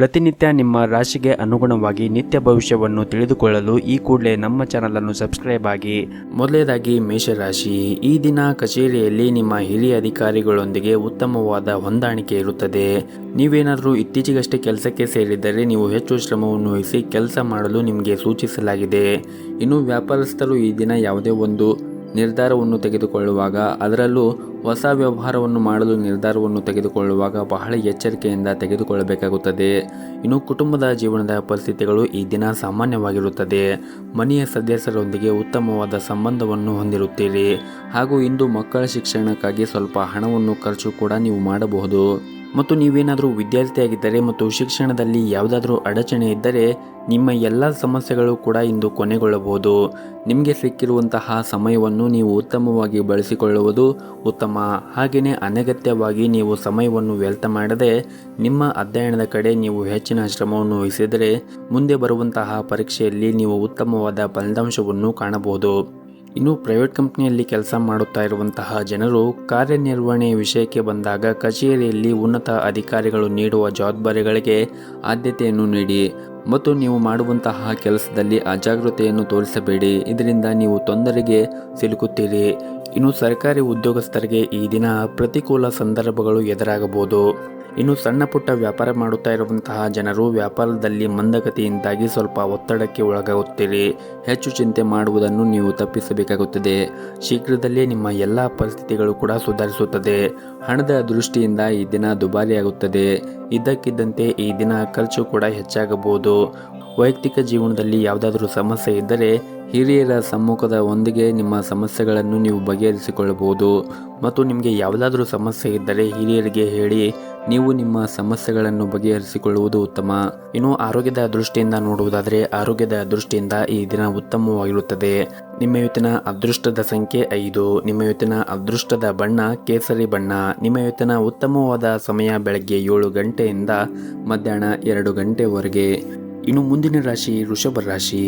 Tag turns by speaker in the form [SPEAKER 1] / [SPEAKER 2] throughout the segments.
[SPEAKER 1] ಪ್ರತಿನಿತ್ಯ ನಿಮ್ಮ ರಾಶಿಗೆ ಅನುಗುಣವಾಗಿ ನಿತ್ಯ ಭವಿಷ್ಯವನ್ನು ತಿಳಿದುಕೊಳ್ಳಲು ಈ ಕೂಡಲೇ ನಮ್ಮ ಚಾನಲನ್ನು ಸಬ್ಸ್ಕ್ರೈಬ್ ಆಗಿ. ಮೊದಲನೇದಾಗಿ ಮೇಷರಾಶಿ. ಈ ದಿನ ಕಚೇರಿಯಲ್ಲಿ ನಿಮ್ಮ ಹಿರಿಯ ಅಧಿಕಾರಿಗಳೊಂದಿಗೆ ಉತ್ತಮವಾದ ಹೊಂದಾಣಿಕೆ ಇರುತ್ತದೆ. ನೀವೇನಾದರೂ ಇತ್ತೀಚೆಗಷ್ಟೇ ಕೆಲಸಕ್ಕೆ ಸೇರಿದ್ದರೆ ನೀವು ಹೆಚ್ಚು ಶ್ರಮವನ್ನು ವಹಿಸಿ ಕೆಲಸ ಮಾಡಲು ನಿಮಗೆ ಸೂಚಿಸಲಾಗಿದೆ. ಇನ್ನು ವ್ಯಾಪಾರಸ್ಥರು ಈ ದಿನ ಯಾವುದೇ ಒಂದು ನಿರ್ಧಾರವನ್ನು ತೆಗೆದುಕೊಳ್ಳುವಾಗ, ಅದರಲ್ಲೂ ಹೊಸ ವ್ಯವಹಾರವನ್ನು ಮಾಡಲು ನಿರ್ಧಾರವನ್ನು ತೆಗೆದುಕೊಳ್ಳುವಾಗ ಬಹಳ ಎಚ್ಚರಿಕೆಯಿಂದ ತೆಗೆದುಕೊಳ್ಳಬೇಕಾಗುತ್ತದೆ. ಇನ್ನು ಕುಟುಂಬದ ಜೀವನದ ಪರಿಸ್ಥಿತಿಗಳು ಈ ದಿನ ಸಾಮಾನ್ಯವಾಗಿರುತ್ತದೆ. ಮನೆಯ ಸದಸ್ಯರೊಂದಿಗೆ ಉತ್ತಮವಾದ ಸಂಬಂಧವನ್ನು ಹೊಂದಿರುತ್ತೀರಿ. ಹಾಗೂ ಇಂದು ಮಕ್ಕಳ ಶಿಕ್ಷಣಕ್ಕಾಗಿ ಸ್ವಲ್ಪ ಹಣವನ್ನು ಖರ್ಚು ಕೂಡ ನೀವು ಮಾಡಬಹುದು. ಮತ್ತು ನೀವೇನಾದರೂ ವಿದ್ಯಾರ್ಥಿಯಾಗಿದ್ದರೆ ಮತ್ತು ಶಿಕ್ಷಣದಲ್ಲಿ ಯಾವುದಾದ್ರೂ ಅಡಚಣೆ ಇದ್ದರೆ ನಿಮ್ಮ ಎಲ್ಲ ಸಮಸ್ಯೆಗಳು ಕೂಡ ಇಂದು ಕೊನೆಗೊಳ್ಳಬಹುದು. ನಿಮಗೆ ಸಿಕ್ಕಿರುವಂತಹ ಸಮಯವನ್ನು ನೀವು ಉತ್ತಮವಾಗಿ ಬಳಸಿಕೊಳ್ಳುವುದು ಉತ್ತಮ. ಹಾಗೆಯೇ ಅನಗತ್ಯವಾಗಿ ನೀವು ಸಮಯವನ್ನು ವ್ಯರ್ಥ ಮಾಡದೆ ನಿಮ್ಮ ಅಧ್ಯಯನದ ಕಡೆ ನೀವು ಹೆಚ್ಚಿನ ಶ್ರಮವನ್ನು ವಹಿಸಿದರೆ ಮುಂದೆ ಬರುವಂತಹ ಪರೀಕ್ಷೆಯಲ್ಲಿ ನೀವು ಉತ್ತಮವಾದ ಫಲಿತಾಂಶವನ್ನು ಕಾಣಬಹುದು. ಇನ್ನು ಪ್ರೈವೇಟ್ ಕಂಪ್ನಿಯಲ್ಲಿ ಕೆಲಸ ಮಾಡುತ್ತಾ ಇರುವಂತಹ ಜನರು ಕಾರ್ಯನಿರ್ವಹಣೆಯ ವಿಷಯಕ್ಕೆ ಬಂದಾಗ ಕಚೇರಿಯಲ್ಲಿ ಉನ್ನತ ಅಧಿಕಾರಿಗಳು ನೀಡುವ ಜವಾಬ್ದಾರಿಗಳಿಗೆ ಆದ್ಯತೆಯನ್ನು ನೀಡಿ ಮತ್ತು ನೀವು ಮಾಡುವಂತಹ ಕೆಲಸದಲ್ಲಿ ಅಜಾಗೃತೆಯನ್ನು ತೋರಿಸಬೇಡಿ. ಇದರಿಂದ ನೀವು ತೊಂದರೆಗೆ ಸಿಲುಕುತ್ತೀರಿ. ಇನ್ನು ಸರ್ಕಾರಿ ಉದ್ಯೋಗಸ್ಥರಿಗೆ ಈ ದಿನ ಪ್ರತಿಕೂಲ ಸಂದರ್ಭಗಳು ಎದುರಾಗಬಹುದು. ಇನ್ನು ಸಣ್ಣ ಪುಟ್ಟ ವ್ಯಾಪಾರ ಮಾಡುತ್ತಾ ಇರುವಂತಹ ಜನರು ವ್ಯಾಪಾರದಲ್ಲಿ ಮಂದಗತಿಯಿಂದಾಗಿ ಸ್ವಲ್ಪ ಒತ್ತಡಕ್ಕೆ ಒಳಗಾಗುತ್ತೀರಿ. ಹೆಚ್ಚು ಚಿಂತೆ ಮಾಡುವುದನ್ನು ನೀವು ತಪ್ಪಿಸಬೇಕಾಗುತ್ತದೆ. ಶೀಘ್ರದಲ್ಲೇ ನಿಮ್ಮ ಎಲ್ಲ ಪರಿಸ್ಥಿತಿಗಳು ಕೂಡ ಸುಧಾರಿಸುತ್ತದೆ. ಹಣದ ದೃಷ್ಟಿಯಿಂದ ಈ ದಿನ ದುಬಾರಿಯಾಗುತ್ತದೆ. ಇದ್ದಕ್ಕಿದ್ದಂತೆ ಈ ದಿನ ಖರ್ಚು ಕೂಡ ಹೆಚ್ಚಾಗಬಹುದು. ವೈಯಕ್ತಿಕ ಜೀವನದಲ್ಲಿ ಯಾವುದಾದ್ರೂ ಸಮಸ್ಯೆ ಇದ್ದರೆ ಹಿರಿಯರ ಸಮ್ಮುಖದ ಒಂದಿಗೆ ನಿಮ್ಮ ಸಮಸ್ಯೆಗಳನ್ನು ನೀವು ಬಗೆಹರಿಸಿಕೊಳ್ಳಬಹುದು. ಮತ್ತು ನಿಮಗೆ ಯಾವುದಾದ್ರೂ ಸಮಸ್ಯೆ ಇದ್ದರೆ ಹಿರಿಯರಿಗೆ ಹೇಳಿ ನೀವು ನಿಮ್ಮ ಸಮಸ್ಯೆಗಳನ್ನು ಬಗೆಹರಿಸಿಕೊಳ್ಳುವುದು ಉತ್ತಮ. ಇನ್ನು ಆರೋಗ್ಯದ ದೃಷ್ಟಿಯಿಂದ ನೋಡುವುದಾದರೆ ಆರೋಗ್ಯದ ದೃಷ್ಟಿಯಿಂದ ಈ ದಿನ ಉತ್ತಮವಾಗಿರುತ್ತದೆ. ನಿಮ್ಮ ಇವತ್ತಿನ ಅದೃಷ್ಟದ ಸಂಖ್ಯೆ 5. ನಿಮ್ಮ ಇವತ್ತಿನ ಅದೃಷ್ಟದ ಬಣ್ಣ ಕೇಸರಿ ಬಣ್ಣ. ನಿಮ್ಮ ಇವತ್ತಿನ ಉತ್ತಮವಾದ ಸಮಯ ಬೆಳಗ್ಗೆ 7 ಗಂಟೆಯಿಂದ ಮಧ್ಯಾಹ್ನ 2 ಗಂಟೆವರೆಗೆ. ಇನ್ನು ಮುಂದಿನ ರಾಶಿ ವೃಷಭ ರಾಶಿ.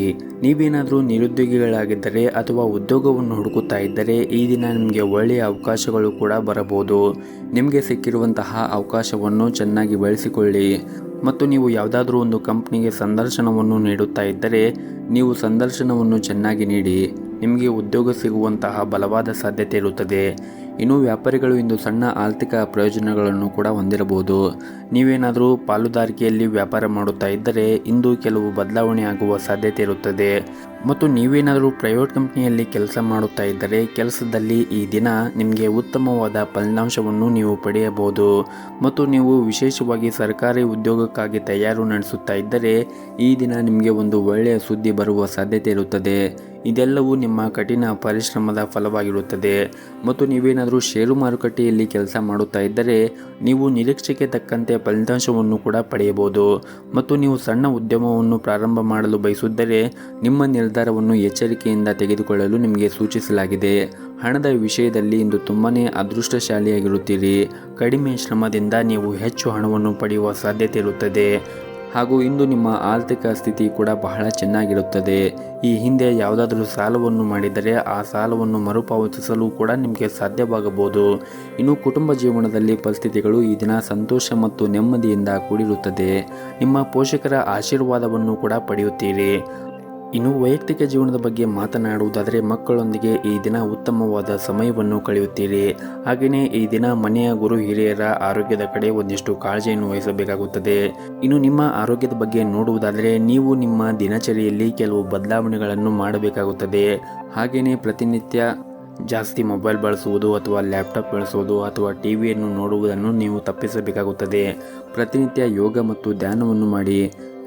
[SPEAKER 1] ನೀವೇನಾದರೂ ನಿರುದ್ಯೋಗಿಗಳಾಗಿದ್ದರೆ ಅಥವಾ ಉದ್ಯೋಗವನ್ನು ಹುಡುಕುತ್ತಾ ಇದ್ದರೆ ಈ ದಿನ ನಿಮಗೆ ಒಳ್ಳೆಯ ಅವಕಾಶಗಳು ಕೂಡ ಬರಬಹುದು. ನಿಮಗೆ ಸಿಕ್ಕಿರುವಂತಹ ಅವಕಾಶವನ್ನು ಚೆನ್ನಾಗಿ ಬಳಸಿಕೊಳ್ಳಿ. ಮತ್ತು ನೀವು ಯಾವುದಾದ್ರೂ ಒಂದು ಕಂಪ್ನಿಗೆ ಸಂದರ್ಶನವನ್ನು ನೀಡುತ್ತಾ ಇದ್ದರೆ ನೀವು ಸಂದರ್ಶನವನ್ನು ಚೆನ್ನಾಗಿ ನೀಡಿ. ನಿಮಗೆ ಉದ್ಯೋಗ ಸಿಗುವಂತಹ ಬಲವಾದ ಸಾಧ್ಯತೆ ಇರುತ್ತದೆ. ಇನ್ನು ವ್ಯಾಪಾರಿಗಳು ಇಂದು ಸಣ್ಣ ಆರ್ಥಿಕ ಪ್ರಯೋಜನಗಳನ್ನು ಕೂಡ ಹೊಂದಿರಬಹುದು. ನೀವೇನಾದರೂ ಪಾಲುದಾರಿಕೆಯಲ್ಲಿ ವ್ಯಾಪಾರ ಮಾಡುತ್ತಾ ಇದ್ದರೆ ಇಂದು ಕೆಲವು ಬದಲಾವಣೆ ಆಗುವ ಸಾಧ್ಯತೆ ಇರುತ್ತದೆ. ಮತ್ತು ನೀವೇನಾದರೂ ಪ್ರೈವೇಟ್ ಕಂಪ್ನಿಯಲ್ಲಿ ಕೆಲಸ ಮಾಡುತ್ತಾ ಇದ್ದರೆ ಕೆಲಸದಲ್ಲಿ ಈ ದಿನ ನಿಮಗೆ ಉತ್ತಮವಾದ ಫಲಿತಾಂಶವನ್ನು ನೀವು ಪಡೆಯಬಹುದು. ಮತ್ತು ನೀವು ವಿಶೇಷವಾಗಿ ಸರ್ಕಾರಿ ಉದ್ಯೋಗಕ್ಕಾಗಿ ತಯಾರು ನಡೆಸುತ್ತಾ ಇದ್ದರೆ ಈ ದಿನ ನಿಮಗೆ ಒಂದು ಒಳ್ಳೆಯ ಸುದ್ದಿ ಬರುವ ಸಾಧ್ಯತೆ ಇರುತ್ತದೆ. ಇದೆಲ್ಲವೂ ನಿಮ್ಮ ಕಠಿಣ ಪರಿಶ್ರಮದ ಫಲವಾಗಿರುತ್ತದೆ. ಮತ್ತು ನೀವೇನಾದರೂ ಷೇರು ಮಾರುಕಟ್ಟೆಯಲ್ಲಿ ಕೆಲಸ ಮಾಡುತ್ತಾ ಇದ್ದರೆ ನೀವು ನಿರೀಕ್ಷೆಗೆ ತಕ್ಕಂತೆ ಫಲಿತಾಂಶವನ್ನು ಕೂಡ ಪಡೆಯಬಹುದು. ಮತ್ತು ನೀವು ಸಣ್ಣ ಉದ್ಯಮವನ್ನು ಪ್ರಾರಂಭ ಮಾಡಲು ಬಯಸಿದ್ದರೆ ನಿಮ್ಮ ನಿರ್ಧಾರವನ್ನು ಎಚ್ಚರಿಕೆಯಿಂದ ತೆಗೆದುಕೊಳ್ಳಲು ನಿಮಗೆ ಸೂಚಿಸಲಾಗಿದೆ. ಹಣದ ವಿಷಯದಲ್ಲಿ ಇಂದು ತುಂಬಾನೇ ಅದೃಷ್ಟಶಾಲಿಯಾಗಿರುತ್ತೀರಿ. ಕಡಿಮೆ ಶ್ರಮದಿಂದ ನೀವು ಹೆಚ್ಚು ಹಣವನ್ನು ಪಡೆಯುವ ಸಾಧ್ಯತೆ ಇರುತ್ತದೆ. ಹಾಗೂ ಇಂದು ನಿಮ್ಮ ಆರ್ಥಿಕ ಸ್ಥಿತಿ ಕೂಡ ಬಹಳ ಚೆನ್ನಾಗಿರುತ್ತದೆ. ಈ ಹಿಂದೆ ಯಾವುದಾದ್ರೂ ಸಾಲವನ್ನು ಮಾಡಿದರೆ ಆ ಸಾಲವನ್ನು ಮರುಪಾವತಿಸಲು ಕೂಡ ನಿಮಗೆ ಸಾಧ್ಯವಾಗಬಹುದು. ಇನ್ನು ಕುಟುಂಬ ಜೀವನದಲ್ಲಿ ಪರಿಸ್ಥಿತಿಗಳು ಈ ದಿನ ಸಂತೋಷ ಮತ್ತು ನೆಮ್ಮದಿಯಿಂದ ಕೂಡಿರುತ್ತದೆ. ನಿಮ್ಮ ಪೋಷಕರ ಆಶೀರ್ವಾದವನ್ನು ಕೂಡ ಪಡೆಯುತ್ತೀರಿ. ಇನ್ನು ವೈಯಕ್ತಿಕ ಜೀವನದ ಬಗ್ಗೆ ಮಾತನಾಡುವುದಾದರೆ ಮಕ್ಕಳೊಂದಿಗೆ ಈ ದಿನ ಉತ್ತಮವಾದ ಸಮಯವನ್ನು ಕಳೆಯುತ್ತೀರಿ. ಹಾಗೆಯೇ ಈ ದಿನ ಮನೆಯ ಗುರು ಹಿರಿಯರ ಆರೋಗ್ಯದ ಕಡೆ ಒಂದಿಷ್ಟು ಕಾಳಜಿಯನ್ನು ವಹಿಸಬೇಕಾಗುತ್ತದೆ. ಇನ್ನು ನಿಮ್ಮ ಆರೋಗ್ಯದ ಬಗ್ಗೆ ನೋಡುವುದಾದರೆ ನೀವು ನಿಮ್ಮ ದಿನಚರಿಯಲ್ಲಿ ಕೆಲವು ಬದಲಾವಣೆಗಳನ್ನು ಮಾಡಬೇಕಾಗುತ್ತದೆ. ಹಾಗೆಯೇ ಪ್ರತಿನಿತ್ಯ ಜಾಸ್ತಿ ಮೊಬೈಲ್ ಬಳಸುವುದು ಅಥವಾ ಲ್ಯಾಪ್ಟಾಪ್ ಬಳಸುವುದು ಅಥವಾ ಟಿವಿಯನ್ನು ನೋಡುವುದನ್ನು ನೀವು ತಪ್ಪಿಸಬೇಕಾಗುತ್ತದೆ. ಪ್ರತಿನಿತ್ಯ ಯೋಗ ಮತ್ತು ಧ್ಯಾನವನ್ನು ಮಾಡಿ.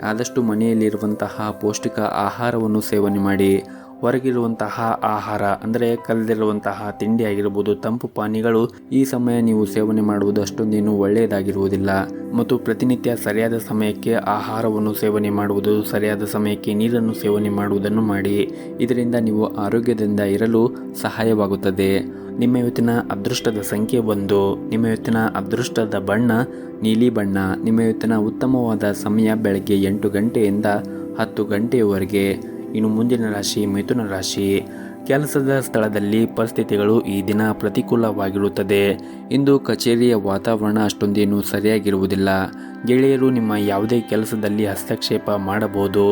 [SPEAKER 1] ಆದಷ್ಟು ಮನೆಯಲ್ಲಿರುವಂತಹ ಪೌಷ್ಟಿಕ ಆಹಾರವನ್ನು ಸೇವನೆ ಮಾಡಿ. ಹೊರಗಿರುವಂತಹ ಆಹಾರ ಅಂದರೆ ಕಲದಿರುವಂತಹ ತಿಂಡಿ ಆಗಿರಬಹುದು, ತಂಪು ಪಾನೀಯಗಳು ಈ ಸಮಯ ನೀವು ಸೇವನೆ ಮಾಡುವುದು ಅಷ್ಟೊಂದೇನು ಒಳ್ಳೆಯದಾಗಿರುವುದಿಲ್ಲ. ಮತ್ತು ಪ್ರತಿನಿತ್ಯ ಸರಿಯಾದ ಸಮಯಕ್ಕೆ ಆಹಾರವನ್ನು ಸೇವನೆ ಮಾಡುವುದು, ಸರಿಯಾದ ಸಮಯಕ್ಕೆ ನೀರನ್ನು ಸೇವನೆ ಮಾಡುವುದನ್ನು ಮಾಡಿ. ಇದರಿಂದ ನೀವು ಆರೋಗ್ಯದಿಂದ ಇರಲು ಸಹಾಯವಾಗುತ್ತದೆ. ನಿಮ್ಮ ಇವತ್ತಿನ ಅದೃಷ್ಟದ ಸಂಖ್ಯೆ 1. ನಿಮ್ಮ ಇವತ್ತಿನ ಅದೃಷ್ಟದ ಬಣ್ಣ ನೀಲಿ ಬಣ್ಣ. ನಿಮ್ಮ ಇವತ್ತಿನ ಉತ್ತಮವಾದ ಸಮಯ ಬೆಳಗ್ಗೆ 8 ಗಂಟೆಯಿಂದ 10 ಗಂಟೆಯವರೆಗೆ. ಇನ್ನು ಮುಂದಿನ ರಾಶಿ ಮಿಥುನ ರಾಶಿ. ಕೆಲಸದ ಸ್ಥಳದಲ್ಲಿ ಪರಿಸ್ಥಿತಿಗಳು ಈ ದಿನ ಪ್ರತಿಕೂಲವಾಗಿರುತ್ತದೆ. ಇಂದು ಕಚೇರಿಯ ವಾತಾವರಣ ಅಷ್ಟೊಂದೇನು ಸರಿಯಾಗಿರುವುದಿಲ್ಲ. ಗೆಳೆಯರು ನಿಮ್ಮ ಯಾವುದೇ ಕೆಲಸದಲ್ಲಿ ಹಸ್ತಕ್ಷೇಪ ಮಾಡಬಹುದು,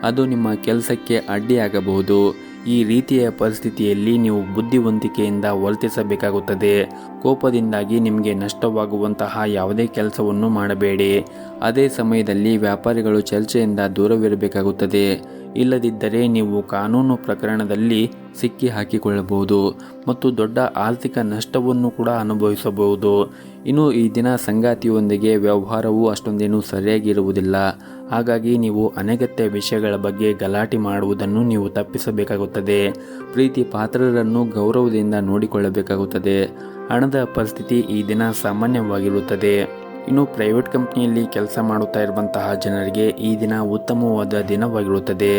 [SPEAKER 1] ಅದು ನಿಮ್ಮ ಕೆಲಸಕ್ಕೆ ಅಡ್ಡಿಯಾಗಬಹುದು. ಈ ರೀತಿಯ ಪರಿಸ್ಥಿತಿಯಲ್ಲಿ ನೀವು ಬುದ್ಧಿವಂತಿಕೆಯಿಂದ ವರ್ತಿಸಬೇಕಾಗುತ್ತದೆ. ಕೋಪದಿಂದಾಗಿ ನಿಮಗೆ ನಷ್ಟವಾಗುವಂತಹ ಯಾವುದೇ ಕೆಲಸವನ್ನು ಮಾಡಬೇಡಿ. ಅದೇ ಸಮಯದಲ್ಲಿ ವ್ಯಾಪಾರಿಗಳು ಚರ್ಚೆಯಿಂದ ದೂರವಿರಬೇಕಾಗುತ್ತದೆ. ಇಲ್ಲದಿದ್ದರೆ ನೀವು ಕಾನೂನು ಪ್ರಕರಣದಲ್ಲಿ ಸಿಕ್ಕಿ ಹಾಕಿಕೊಳ್ಳಬಹುದು ಮತ್ತು ದೊಡ್ಡ ಆರ್ಥಿಕ ನಷ್ಟವನ್ನು ಕೂಡ ಅನುಭವಿಸಬಹುದು. ಇನ್ನು ಈ ದಿನ ಸಂಗಾತಿಯೊಂದಿಗೆ ವ್ಯವಹಾರವು ಅಷ್ಟೊಂದೇನು ಸರಿಯಾಗಿರುವುದಿಲ್ಲ. ಹಾಗಾಗಿ ನೀವು ಅನಗತ್ಯ ವಿಷಯಗಳ ಬಗ್ಗೆ ಗಲಾಟೆ ಮಾಡುವುದನ್ನು ನೀವು ತಪ್ಪಿಸಬೇಕಾಗುತ್ತದೆ. ಪ್ರೀತಿ ಪಾತ್ರರನ್ನು ಗೌರವದಿಂದ ನೋಡಿಕೊಳ್ಳಬೇಕಾಗುತ್ತದೆ. ಹಣದ ಪರಿಸ್ಥಿತಿ ಈ ದಿನ ಸಾಮಾನ್ಯವಾಗಿರುತ್ತದೆ. ಇನ್ನು ಪ್ರೈವೇಟ್ ಕಂಪ್ನಿಯಲ್ಲಿ ಕೆಲಸ ಮಾಡುತ್ತಾ ಇರುವಂತಹ ಜನರಿಗೆ ಈ ದಿನ ಉತ್ತಮವಾದ ದಿನವಾಗಿರುತ್ತದೆ.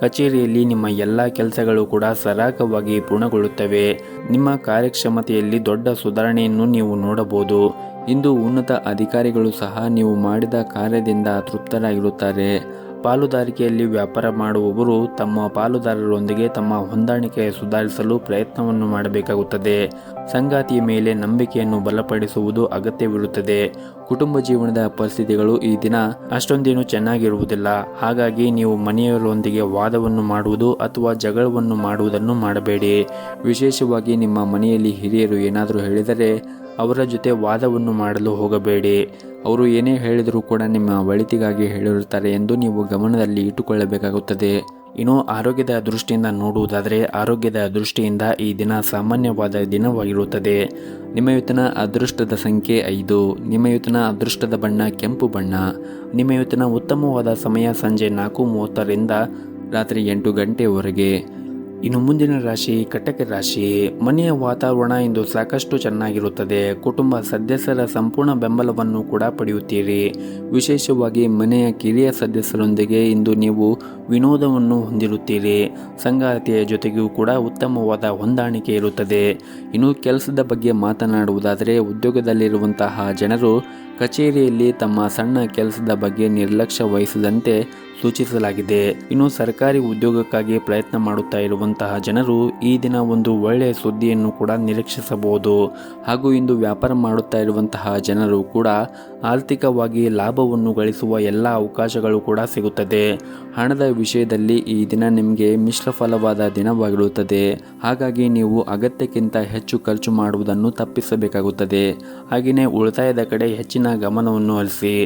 [SPEAKER 1] ಕಚೇರಿಯಲ್ಲಿ ನಿಮ್ಮ ಎಲ್ಲ ಕೆಲಸಗಳು ಕೂಡ ಸರಾಗವಾಗಿ ಪೂರ್ಣಗೊಳ್ಳುತ್ತವೆ. ನಿಮ್ಮ ಕಾರ್ಯಕ್ಷಮತೆಯಲ್ಲಿ ದೊಡ್ಡ ಸುಧಾರಣೆಯನ್ನು ನೀವು ನೋಡಬಹುದು. ಇಂದು ಉನ್ನತ ಅಧಿಕಾರಿಗಳು ಸಹ ನೀವು ಮಾಡಿದ ಕಾರ್ಯದಿಂದ ತೃಪ್ತರಾಗಿರುತ್ತಾರೆ. ಪಾಲುದಾರಿಕೆಯಲ್ಲಿ ವ್ಯಾಪಾರ ಮಾಡುವವರು ತಮ್ಮ ಪಾಲುದಾರರೊಂದಿಗೆ ತಮ್ಮ ಹೊಂದಾಣಿಕೆ ಸುಧಾರಿಸಲು ಪ್ರಯತ್ನವನ್ನು ಮಾಡಬೇಕಾಗುತ್ತದೆ. ಸಂಗಾತಿಯ ಮೇಲೆ ನಂಬಿಕೆಯನ್ನು ಬಲಪಡಿಸುವುದು ಅಗತ್ಯವಿರುತ್ತದೆ. ಕುಟುಂಬ ಜೀವನದ ಪರಿಸ್ಥಿತಿಗಳು ಈ ದಿನ ಅಷ್ಟೊಂದೇನು ಚೆನ್ನಾಗಿರುವುದಿಲ್ಲ. ಹಾಗಾಗಿ ನೀವು ಮನೆಯವರೊಂದಿಗೆ ವಾದವನ್ನು ಮಾಡುವುದು ಅಥವಾ ಜಗಳವನ್ನು ಮಾಡುವುದನ್ನು ಮಾಡಬೇಡಿ. ವಿಶೇಷವಾಗಿ ನಿಮ್ಮ ಮನೆಯಲ್ಲಿ ಹಿರಿಯರು ಏನಾದರೂ ಹೇಳಿದರೆ ಅವರ ಜೊತೆ ವಾದವನ್ನು ಮಾಡಲು ಹೋಗಬೇಡಿ. ಅವರು ಏನೇ ಹೇಳಿದರೂ ಕೂಡ ನಿಮ್ಮ ಒಳಿತಿಗಾಗಿ ಹೇಳಿರುತ್ತಾರೆ ಎಂದು ನೀವು ಗಮನದಲ್ಲಿ ಇಟ್ಟುಕೊಳ್ಳಬೇಕಾಗುತ್ತದೆ. ಇನ್ನು ಆರೋಗ್ಯದ ದೃಷ್ಟಿಯಿಂದ ನೋಡುವುದಾದರೆ ಆರೋಗ್ಯದ ದೃಷ್ಟಿಯಿಂದ ಈ ದಿನ ಸಾಮಾನ್ಯವಾದ ದಿನವಾಗಿರುತ್ತದೆ. ನಿಮ್ಮ ಇವತ್ತಿನ ಅದೃಷ್ಟದ ಸಂಖ್ಯೆ 5. ನಿಮ್ಮ ಇವತ್ತಿನ ಅದೃಷ್ಟದ ಬಣ್ಣ ಕೆಂಪು ಬಣ್ಣ. ನಿಮ್ಮ ಇವತ್ತಿನ ಉತ್ತಮವಾದ ಸಮಯ ಸಂಜೆ 4:30ರಿಂದ ರಾತ್ರಿ 8 ಗಂಟೆಯವರೆಗೆ. ಇನ್ನು ಮುಂದಿನ ರಾಶಿ ಕಟಕ ರಾಶಿ. ಮನೆಯ ವಾತಾವರಣ ಇಂದು ಸಾಕಷ್ಟು ಚೆನ್ನಾಗಿರುತ್ತದೆ. ಕುಟುಂಬ ಸದಸ್ಯರ ಸಂಪೂರ್ಣ ಬೆಂಬಲವನ್ನು ಕೂಡ ಪಡೆಯುತ್ತೀರಿ. ವಿಶೇಷವಾಗಿ ಮನೆಯ ಕಿರಿಯ ಸದಸ್ಯರೊಂದಿಗೆ ಇಂದು ನೀವು ವಿನೋದವನ್ನು ಹೊಂದಿರುತ್ತೀರಿ. ಸಂಗಾತಿಯ ಜೊತೆಗೂ ಕೂಡ ಉತ್ತಮವಾದ ಹೊಂದಾಣಿಕೆ ಇರುತ್ತದೆ. ಇನ್ನು ಕೆಲಸದ ಬಗ್ಗೆ ಮಾತನಾಡುವುದಾದರೆ ಉದ್ಯೋಗದಲ್ಲಿರುವಂತಹ ಜನರು ಕಚೇರಿಯಲ್ಲಿ ತಮ್ಮ ಸಣ್ಣ ಕೆಲಸದ ಬಗ್ಗೆ ನಿರ್ಲಕ್ಷ್ಯ ವಹಿಸದಂತೆ ಸೂಚಿಸಲಾಗಿದೆ. ಇನ್ನು ಸರ್ಕಾರಿ ಉದ್ಯೋಗಕ್ಕಾಗಿ ಪ್ರಯತ್ನ ಮಾಡುತ್ತಾ ಇರುವಂತಹ ಜನರು ಈ ದಿನ ಒಂದು ಒಳ್ಳೆಯ ಸುದ್ದಿಯನ್ನು ಕೂಡ ನಿರೀಕ್ಷಿಸಬಹುದು. ಹಾಗೂ ಇಂದು ವ್ಯಾಪಾರ ಮಾಡುತ್ತಾ ಇರುವಂತಹ ಜನರು ಕೂಡ ಆರ್ಥಿಕವಾಗಿ ಲಾಭವನ್ನು ಗಳಿಸುವ ಎಲ್ಲ ಅವಕಾಶಗಳು ಕೂಡ ಸಿಗುತ್ತದೆ. ಹಣದ ವಿಷಯದಲ್ಲಿ ಈ ದಿನ ನಿಮಗೆ ಮಿಶ್ರ ಫಲವಾದ ದಿನವಾಗಿರುತ್ತದೆ. ಹಾಗಾಗಿ ನೀವು ಅಗತ್ಯಕ್ಕಿಂತ ಹೆಚ್ಚು ಖರ್ಚು ಮಾಡುವುದನ್ನು ತಪ್ಪಿಸಬೇಕಾಗುತ್ತದೆ. ಹಾಗೆಯೇ ಉಳಿತಾಯದ ಕಡೆ ಹೆಚ್ಚಿನ ಗಮನವನ್ನು ಹರಿಸಿ.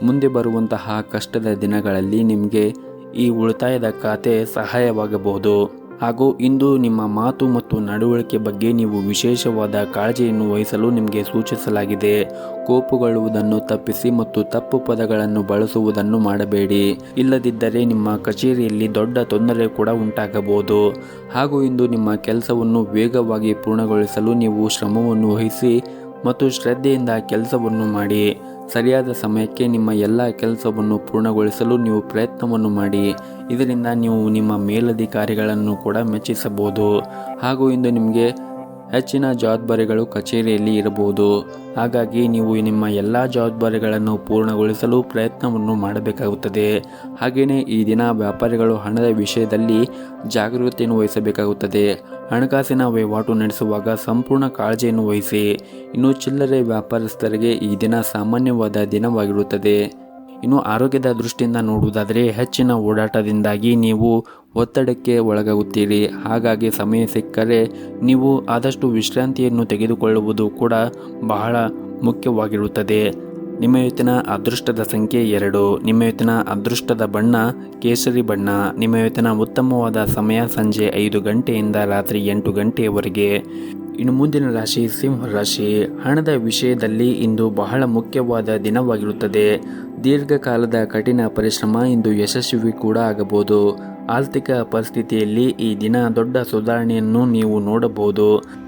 [SPEAKER 1] ಮುಂದೆ ಬರುವಂತಹ ಕಷ್ಟದ ದಿನಗಳಲ್ಲಿ ನಿಮಗೆ ಈ ಉಳಿತಾಯದ ಖಾತೆ ಸಹಾಯವಾಗಬಹುದು. ಹಾಗೂ ಇಂದು ನಿಮ್ಮ ಮಾತು ಮತ್ತು ನಡವಳಿಕೆ ಬಗ್ಗೆ ನೀವು ವಿಶೇಷವಾದ ಕಾಳಜಿಯನ್ನು ವಹಿಸಲು ನಿಮಗೆ ಸೂಚಿಸಲಾಗಿದೆ. ಕೋಪಗೊಳ್ಳುವುದನ್ನು ತಪ್ಪಿಸಿ ಮತ್ತು ತಪ್ಪು ಪದಗಳನ್ನು ಬಳಸುವುದನ್ನು ಮಾಡಬೇಡಿ. ಇಲ್ಲದಿದ್ದರೆ ನಿಮ್ಮ ಕಚೇರಿಯಲ್ಲಿ ದೊಡ್ಡ ತೊಂದರೆ ಕೂಡ ಉಂಟಾಗಬಹುದು. ಹಾಗೂ ಇಂದು ನಿಮ್ಮ ಕೆಲಸವನ್ನು ವೇಗವಾಗಿ ಪೂರ್ಣಗೊಳಿಸಲು ನೀವು ಶ್ರಮವನ್ನು ವಹಿಸಿ ಮತ್ತು ಶ್ರದ್ಧೆಯಿಂದ ಕೆಲಸವನ್ನು ಮಾಡಿ. ಸರಿಯಾದ ಸಮಯಕ್ಕೆ ನಿಮ್ಮ ಎಲ್ಲ ಕೆಲಸವನ್ನು ಪೂರ್ಣಗೊಳಿಸಲು ನೀವು ಪ್ರಯತ್ನವನ್ನು ಮಾಡಿ. ಇದರಿಂದ ನೀವು ನಿಮ್ಮ ಮೇಲಧಿಕಾರಿಗಳನ್ನು ಕೂಡ ಮೆಚ್ಚಿಸಬಹುದು. ಹಾಗೂ ಇಂದು ನಿಮಗೆ ಹೆಚ್ಚಿನ ಜವಾಬ್ದಾರಿಗಳು ಕಚೇರಿಯಲ್ಲಿ ಇರಬಹುದು. ಹಾಗಾಗಿ ನೀವು ನಿಮ್ಮ ಎಲ್ಲ ಜವಾಬ್ದಾರಿಗಳನ್ನು ಪೂರ್ಣಗೊಳಿಸಲು ಪ್ರಯತ್ನವನ್ನು ಮಾಡಬೇಕಾಗುತ್ತದೆ. ಹಾಗೆಯೇ ಈ ದಿನ ವ್ಯಾಪಾರಿಗಳು ಹಣದ ವಿಷಯದಲ್ಲಿ ಜಾಗರೂಕತೆಯನ್ನು ವಹಿಸಬೇಕಾಗುತ್ತದೆ. ಹಣಕಾಸಿನ ವಹಿವಾಟು ನಡೆಸುವಾಗ ಸಂಪೂರ್ಣ ಕಾಳಜಿಯನ್ನು ವಹಿಸಿ. ಇನ್ನು ಚಿಲ್ಲರೆ ವ್ಯಾಪಾರಸ್ಥರಿಗೆ ಈ ದಿನ ಸಾಮಾನ್ಯವಾದ ದಿನವಾಗಿರುತ್ತದೆ. ಇನ್ನು ಆರೋಗ್ಯದ ದೃಷ್ಟಿಯಿಂದ ನೋಡುವುದಾದರೆ ಹೆಚ್ಚಿನ ಓಡಾಟದಿಂದಾಗಿ ನೀವು ಒತ್ತಡಕ್ಕೆ ಒಳಗಾಗುತ್ತೀರಿ. ಹಾಗಾಗಿ ಸಮಯ ಸಿಕ್ಕರೆ ನೀವು ಆದಷ್ಟು ವಿಶ್ರಾಂತಿಯನ್ನು ತೆಗೆದುಕೊಳ್ಳುವುದು ಕೂಡ ಬಹಳ ಮುಖ್ಯವಾಗಿರುತ್ತದೆ. ನಿಮ್ಮ ಇವತ್ತಿನ ಅದೃಷ್ಟದ ಸಂಖ್ಯೆ 2. ನಿಮ್ಮ ಇವತ್ತಿನ ಅದೃಷ್ಟದ ಬಣ್ಣ ಕೇಸರಿ ಬಣ್ಣ. ನಿಮ್ಮ ಇವತ್ತಿನ ಉತ್ತಮವಾದ ಸಮಯ ಸಂಜೆ 5 ಗಂಟೆಯಿಂದ ರಾತ್ರಿ 8 ಗಂಟೆಯವರೆಗೆ. ಇನ್ನು ಮುಂದಿನ ರಾಶಿ ಸಿಂಹ ರಾಶಿ. ಹಣದ ವಿಷಯದಲ್ಲಿ ಇಂದು ಬಹಳ ಮುಖ್ಯವಾದ ದಿನವಾಗಿರುತ್ತದೆ. ದೀರ್ಘಕಾಲದ ಕಠಿಣ ಪರಿಶ್ರಮ ಇಂದು ಯಶಸ್ವಿ ಕೂಡ ಆಗಬಹುದು. ಆರ್ಥಿಕ ಪರಿಸ್ಥಿತಿಯಲ್ಲಿ ಈ ದಿನ ದೊಡ್ಡ ಸುಧಾರಣೆಯನ್ನು ನೀವು ನೋಡಬಹುದು.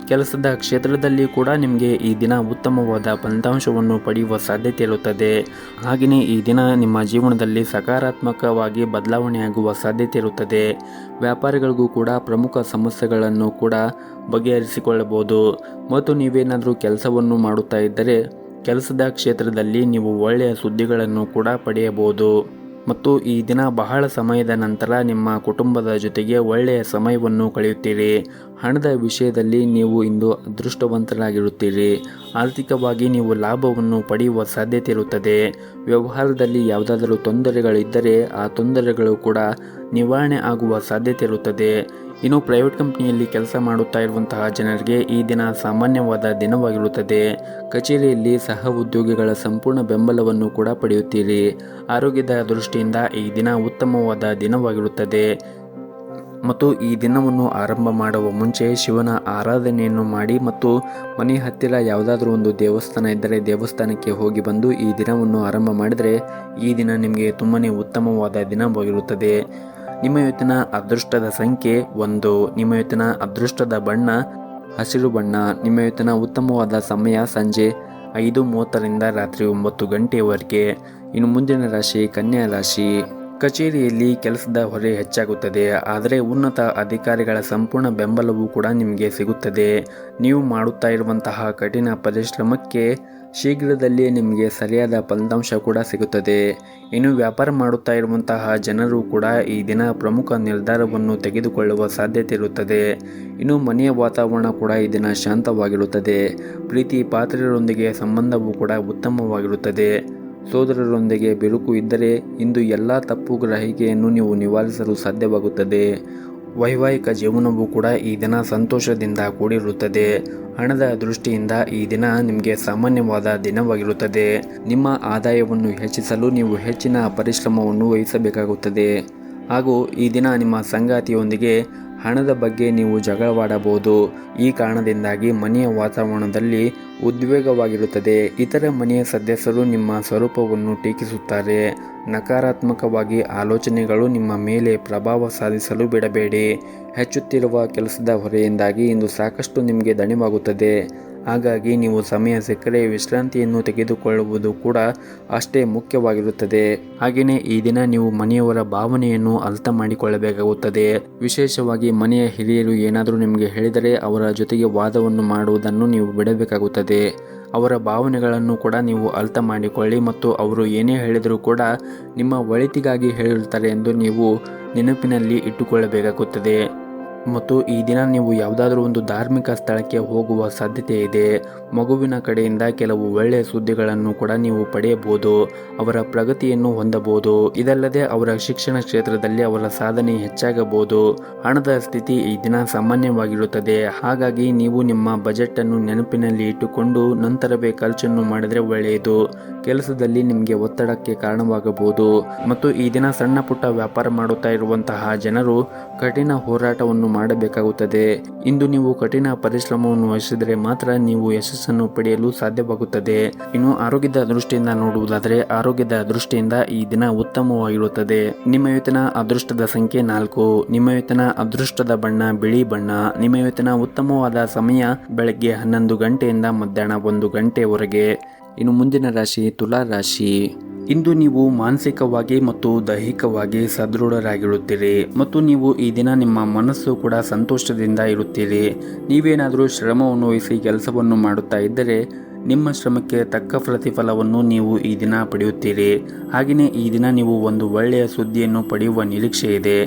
[SPEAKER 1] ಕೆಲಸದ ಕ್ಷೇತ್ರದಲ್ಲಿ ಕೂಡ ನಿಮಗೆ ಈ ದಿನ ಉತ್ತಮವಾದ ಫಲಿತಾಂಶವನ್ನು ಪಡೆಯುವ ಸಾಧ್ಯತೆ ಇರುತ್ತದೆ. ಹಾಗೆಯೇ ಈ ದಿನ ನಿಮ್ಮ ಜೀವನದಲ್ಲಿ ಸಕಾರಾತ್ಮಕವಾಗಿ ಬದಲಾವಣೆಯಾಗುವ ಸಾಧ್ಯತೆ ಇರುತ್ತದೆ. ವ್ಯಾಪಾರಿಗಳಿಗೂ ಕೂಡ ಪ್ರಮುಖ ಸಮಸ್ಯೆಗಳನ್ನು ಕೂಡ ಬಗೆಹರಿಸಿಕೊಳ್ಳಬಹುದು. ಮತ್ತು ನೀವೇನಾದರೂ ಕೆಲಸವನ್ನು ಮಾಡುತ್ತಾ ಇದ್ದರೆ ಕೆಲಸದ ಕ್ಷೇತ್ರದಲ್ಲಿ ನೀವು ಒಳ್ಳೆಯ ಸುದ್ದಿಗಳನ್ನು ಕೂಡ ಪಡೆಯಬಹುದು. ಮತ್ತು ಈ ದಿನ ಬಹಳ ಸಮಯದ ನಂತರ ನಿಮ್ಮ ಕುಟುಂಬದ ಜೊತೆಗೆ ಒಳ್ಳೆಯ ಸಮಯವನ್ನು ಕಳೆಯುತ್ತೀರಿ. ಹಣದ ವಿಷಯದಲ್ಲಿ ನೀವು ಇಂದು ಅದೃಷ್ಟವಂತರಾಗಿರುತ್ತೀರಿ. ಆರ್ಥಿಕವಾಗಿ ನೀವು ಲಾಭವನ್ನು ಪಡೆಯುವ ಸಾಧ್ಯತೆ ಇರುತ್ತದೆ. ವ್ಯವಹಾರದಲ್ಲಿ ಯಾವುದಾದರೂ ತೊಂದರೆಗಳಿದ್ದರೆ ಆ ತೊಂದರೆಗಳು ಕೂಡ ನಿವಾರಣೆ ಆಗುವ ಸಾಧ್ಯತೆ ಇರುತ್ತದೆ. ಇನ್ನು ಪ್ರೈವೇಟ್ ಕಂಪ್ನಿಯಲ್ಲಿ ಕೆಲಸ ಮಾಡುತ್ತಾ ಇರುವಂತಹ ಜನರಿಗೆ ಈ ದಿನ ಸಾಮಾನ್ಯವಾದ ದಿನವಾಗಿರುತ್ತದೆ. ಕಚೇರಿಯಲ್ಲಿ ಸಹ ಉದ್ಯೋಗಿಗಳ ಸಂಪೂರ್ಣ ಬೆಂಬಲವನ್ನು ಕೂಡ ಪಡೆಯುತ್ತೀರಿ. ಆರೋಗ್ಯದ ದೃಷ್ಟಿಯಿಂದ ಈ ದಿನ ಉತ್ತಮವಾದ ದಿನವಾಗಿರುತ್ತದೆ. ಮತ್ತು ಈ ದಿನವನ್ನು ಆರಂಭ ಮಾಡುವ ಮುಂಚೆ ಶಿವನ ಆರಾಧನೆಯನ್ನು ಮಾಡಿ ಮತ್ತು ಮನೆ ಹತ್ತಿರ ಯಾವುದಾದ್ರೂ ಒಂದು ದೇವಸ್ಥಾನ ಇದ್ದರೆ ದೇವಸ್ಥಾನಕ್ಕೆ ಹೋಗಿ ಬಂದು ಈ ದಿನವನ್ನು ಆರಂಭ ಮಾಡಿದರೆ ಈ ದಿನ ನಿಮಗೆ ತುಂಬಾ ಉತ್ತಮವಾದ ದಿನವಾಗಿರುತ್ತದೆ. ನಿಮ್ಮ ಇವತ್ತಿನ ಅದೃಷ್ಟದ ಸಂಖ್ಯೆ 1. ನಿಮ್ಮ ಇವತ್ತಿನ ಅದೃಷ್ಟದ ಬಣ್ಣ ಹಸಿರು ಬಣ್ಣ. ನಿಮ್ಮ ಇವತ್ತಿನ ಉತ್ತಮವಾದ ಸಮಯ ಸಂಜೆ 5:30ರಿಂದ ರಾತ್ರಿ 9 ಗಂಟೆಯವರೆಗೆ. ಇನ್ನು ಮುಂದಿನ ರಾಶಿ ಕನ್ಯಾ ರಾಶಿ. ಕಚೇರಿಯಲ್ಲಿ ಕೆಲಸದ ಹೊರೆ ಹೆಚ್ಚಾಗುತ್ತದೆ, ಆದರೆ ಉನ್ನತ ಅಧಿಕಾರಿಗಳ ಸಂಪೂರ್ಣ ಬೆಂಬಲವೂ ಕೂಡ ನಿಮಗೆ ಸಿಗುತ್ತದೆ. ನೀವು ಮಾಡುತ್ತಾ ಇರುವಂತಹ ಕಠಿಣ ಪರಿಶ್ರಮಕ್ಕೆ ಶೀಘ್ರದಲ್ಲೇ ನಿಮಗೆ ಸರಿಯಾದ ಫಲಿತಾಂಶ ಕೂಡ ಸಿಗುತ್ತದೆ. ಇನ್ನು ವ್ಯಾಪಾರ ಮಾಡುತ್ತಾ ಇರುವಂತಹ ಜನರು ಕೂಡ ಈ ದಿನ ಪ್ರಮುಖ ನಿರ್ಧಾರವನ್ನು ತೆಗೆದುಕೊಳ್ಳುವ ಸಾಧ್ಯತೆ ಇರುತ್ತದೆ. ಇನ್ನು ಮನೆಯ ವಾತಾವರಣ ಕೂಡ ಈ ದಿನ ಶಾಂತವಾಗಿರುತ್ತದೆ. ಪ್ರೀತಿ ಪಾತ್ರರೊಂದಿಗೆ ಸಂಬಂಧವೂ ಕೂಡ ಉತ್ತಮವಾಗಿರುತ್ತದೆ. ಸೋದರರೊಂದಿಗೆ ಬಿರುಕು ಇದ್ದರೆ ಇಂದು ಎಲ್ಲ ತಪ್ಪು ಗ್ರಹಿಕೆಯನ್ನು ನೀವು ನಿವಾರಿಸಲು ಸಾಧ್ಯವಾಗುತ್ತದೆ. ವೈವಾಹಿಕ ಜೀವನವೂ ಕೂಡ ಈ ದಿನ ಸಂತೋಷದಿಂದ ಕೂಡಿರುತ್ತದೆ. ಹಣದ ದೃಷ್ಟಿಯಿಂದ ಈ ದಿನ ನಿಮಗೆ ಸಾಮಾನ್ಯವಾದ ದಿನವಾಗಿರುತ್ತದೆ. ನಿಮ್ಮ ಆದಾಯವನ್ನು ಹೆಚ್ಚಿಸಲು ನೀವು ಹೆಚ್ಚಿನ ಪರಿಶ್ರಮವನ್ನು ವಹಿಸಬೇಕಾಗುತ್ತದೆ. ಹಾಗೂ ಈ ದಿನ ನಿಮ್ಮ ಸಂಗಾತಿಯೊಂದಿಗೆ ಹಣದ ಬಗ್ಗೆ ನೀವು ಜಗಳವಾಡಬಹುದು. ಈ ಕಾರಣದಿಂದಾಗಿ ಮನೆಯ ವಾತಾವರಣದಲ್ಲಿ ಉದ್ವೇಗವಾಗಿರುತ್ತದೆ. ಇತರ ಮನೆಯ ಸದಸ್ಯರು ನಿಮ್ಮ ಸ್ವರೂಪವನ್ನು ಟೀಕಿಸುತ್ತಾರೆ. ನಕಾರಾತ್ಮಕವಾಗಿ ಆಲೋಚನೆಗಳು ನಿಮ್ಮ ಮೇಲೆ ಪ್ರಭಾವ ಸಾಧಿಸಲು ಬಿಡಬೇಡಿ. ಹೆಚ್ಚುತ್ತಿರುವ ಕೆಲಸದ ಹೊರೆಯಿಂದಾಗಿ ಇಂದು ಸಾಕಷ್ಟು ನಿಮಗೆ ದಣಿವಾಗುತ್ತದೆ. ಹಾಗಾಗಿ ನೀವು ಸಮಯ ಸಿಕ್ಕರೆ ವಿಶ್ರಾಂತಿಯನ್ನು ತೆಗೆದುಕೊಳ್ಳುವುದು ಕೂಡ ಅಷ್ಟೇ ಮುಖ್ಯವಾಗಿರುತ್ತದೆ. ಹಾಗೆಯೇ ಈ ದಿನ ನೀವು ಮನೆಯವರ ಭಾವನೆಯನ್ನು ಅರ್ಥ ಮಾಡಿಕೊಳ್ಳಬೇಕಾಗುತ್ತದೆ. ವಿಶೇಷವಾಗಿ ಮನೆಯ ಹಿರಿಯರು ಏನಾದರೂ ನಿಮಗೆ ಹೇಳಿದರೆ ಅವರ ಜೊತೆಗೆ ವಾದವನ್ನು ಮಾಡುವುದನ್ನು ನೀವು ಬಿಡಬೇಕಾಗುತ್ತದೆ. ಅವರ ಭಾವನೆಗಳನ್ನು ಕೂಡ ನೀವು ಅರ್ಥ ಮಾಡಿಕೊಳ್ಳಿ ಮತ್ತು ಅವರು ಏನೇ ಹೇಳಿದರೂ ಕೂಡ ನಿಮ್ಮ ಒಳಿತಿಗಾಗಿ ಹೇಳಿರುತ್ತಾರೆ ಎಂದು ನೀವು ನೆನಪಿನಲ್ಲಿ ಇಟ್ಟುಕೊಳ್ಳಬೇಕಾಗುತ್ತದೆ. ಮತ್ತು ಈ ದಿನ ನೀವು ಯಾವುದಾದ್ರೂ ಒಂದು ಧಾರ್ಮಿಕ ಸ್ಥಳಕ್ಕೆ ಹೋಗುವ ಸಾಧ್ಯತೆ ಇದೆ. ಮಗುವಿನ ಕಡೆಯಿಂದ ಕೆಲವು ಒಳ್ಳೆಯ ಸುದ್ದಿಗಳನ್ನು ಕೂಡ ನೀವು ಪಡೆಯಬಹುದು. ಅವರ ಪ್ರಗತಿಯನ್ನು ಹೊಂದಬಹುದು. ಇದಲ್ಲದೆ ಅವರ ಶಿಕ್ಷಣ ಕ್ಷೇತ್ರದಲ್ಲಿ ಅವರ ಸಾಧನೆ ಹೆಚ್ಚಾಗಬಹುದು. ಹಣದ ಸ್ಥಿತಿ ಈ ದಿನ ಸಾಮಾನ್ಯವಾಗಿರುತ್ತದೆ. ಹಾಗಾಗಿ ನೀವು ನಿಮ್ಮ ಬಜೆಟ್ ಅನ್ನು ನೆನಪಿನಲ್ಲಿ ಇಟ್ಟುಕೊಂಡು ನಂತರವೇ ಖರ್ಚನ್ನು ಮಾಡಿದರೆ ಒಳ್ಳೆಯದು. ಕೆಲಸದಲ್ಲಿ ನಿಮಗೆ ಒತ್ತಡಕ್ಕೆ ಕಾರಣವಾಗಬಹುದು. ಮತ್ತು ಈ ದಿನ ಸಣ್ಣ ಪುಟ್ಟ ವ್ಯಾಪಾರ ಮಾಡುತ್ತಾ ಇರುವಂತಹ ಜನರು ಕಠಿಣ ಹೋರಾಟವನ್ನು ಮಾಡಬೇಕಾಗುತ್ತದೆ. ಇಂದು ನೀವು ಕಠಿಣ ಪರಿಶ್ರಮವನ್ನು ವಹಿಸಿದರೆ ಮಾತ್ರ ನೀವು ಯಶಸ್ಸನ್ನು ಪಡೆಯಲು ಸಾಧ್ಯವಾಗುತ್ತದೆ. ಇನ್ನು ಆರೋಗ್ಯದ ದೃಷ್ಟಿಯಿಂದ ನೋಡುವುದಾದರೆ ಆರೋಗ್ಯದ ದೃಷ್ಟಿಯಿಂದ ಈ ದಿನ ಉತ್ತಮವಾಗಿರುತ್ತದೆ. ನಿಮ್ಮ ಇವತ್ತಿನ ಅದೃಷ್ಟದ ಸಂಖ್ಯೆ 4. ನಿಮ್ಮ ಇವತ್ತಿನ ಅದೃಷ್ಟದ ಬಣ್ಣ ಬಿಳಿ ಬಣ್ಣ. ನಿಮ್ಮ ಇವತ್ತಿನ ಉತ್ತಮವಾದ ಸಮಯ ಬೆಳಗ್ಗೆ 11 ಗಂಟೆಯಿಂದ ಮಧ್ಯಾಹ್ನ 1 ಗಂಟೆವರೆಗೆ. ಇನ್ನು ಮುಂದಿನ ರಾಶಿ ತುಲಾ ರಾಶಿ. ಇಂದು ನೀವು ಮಾನಸಿಕವಾಗಿ ಮತ್ತು ದೈಹಿಕವಾಗಿ ಸದೃಢರಾಗಿರುತ್ತೀರಿ ಮತ್ತು ನೀವು ಈ ದಿನ ನಿಮ್ಮ ಮನಸ್ಸು ಕೂಡ ಸಂತೋಷದಿಂದ ಇರುತ್ತೀರಿ. ನೀವೇನಾದರೂ ಶ್ರಮವನ್ನು ವಹಿಸಿ ಕೆಲಸವನ್ನು ಮಾಡುತ್ತಾ ಇದ್ದರೆ ನಿಮ್ಮ ಶ್ರಮಕ್ಕೆ ತಕ್ಕ ಪ್ರತಿಫಲವನ್ನು ನೀವು ಈ ದಿನ ಪಡೆಯುತ್ತೀರಿ. ಹಾಗೆಯೇ ಈ ದಿನ ನೀವು ಒಂದು ಒಳ್ಳೆಯ ಸುದ್ದಿಯನ್ನು ಪಡೆಯುವ ನಿರೀಕ್ಷೆ ಇದೆ.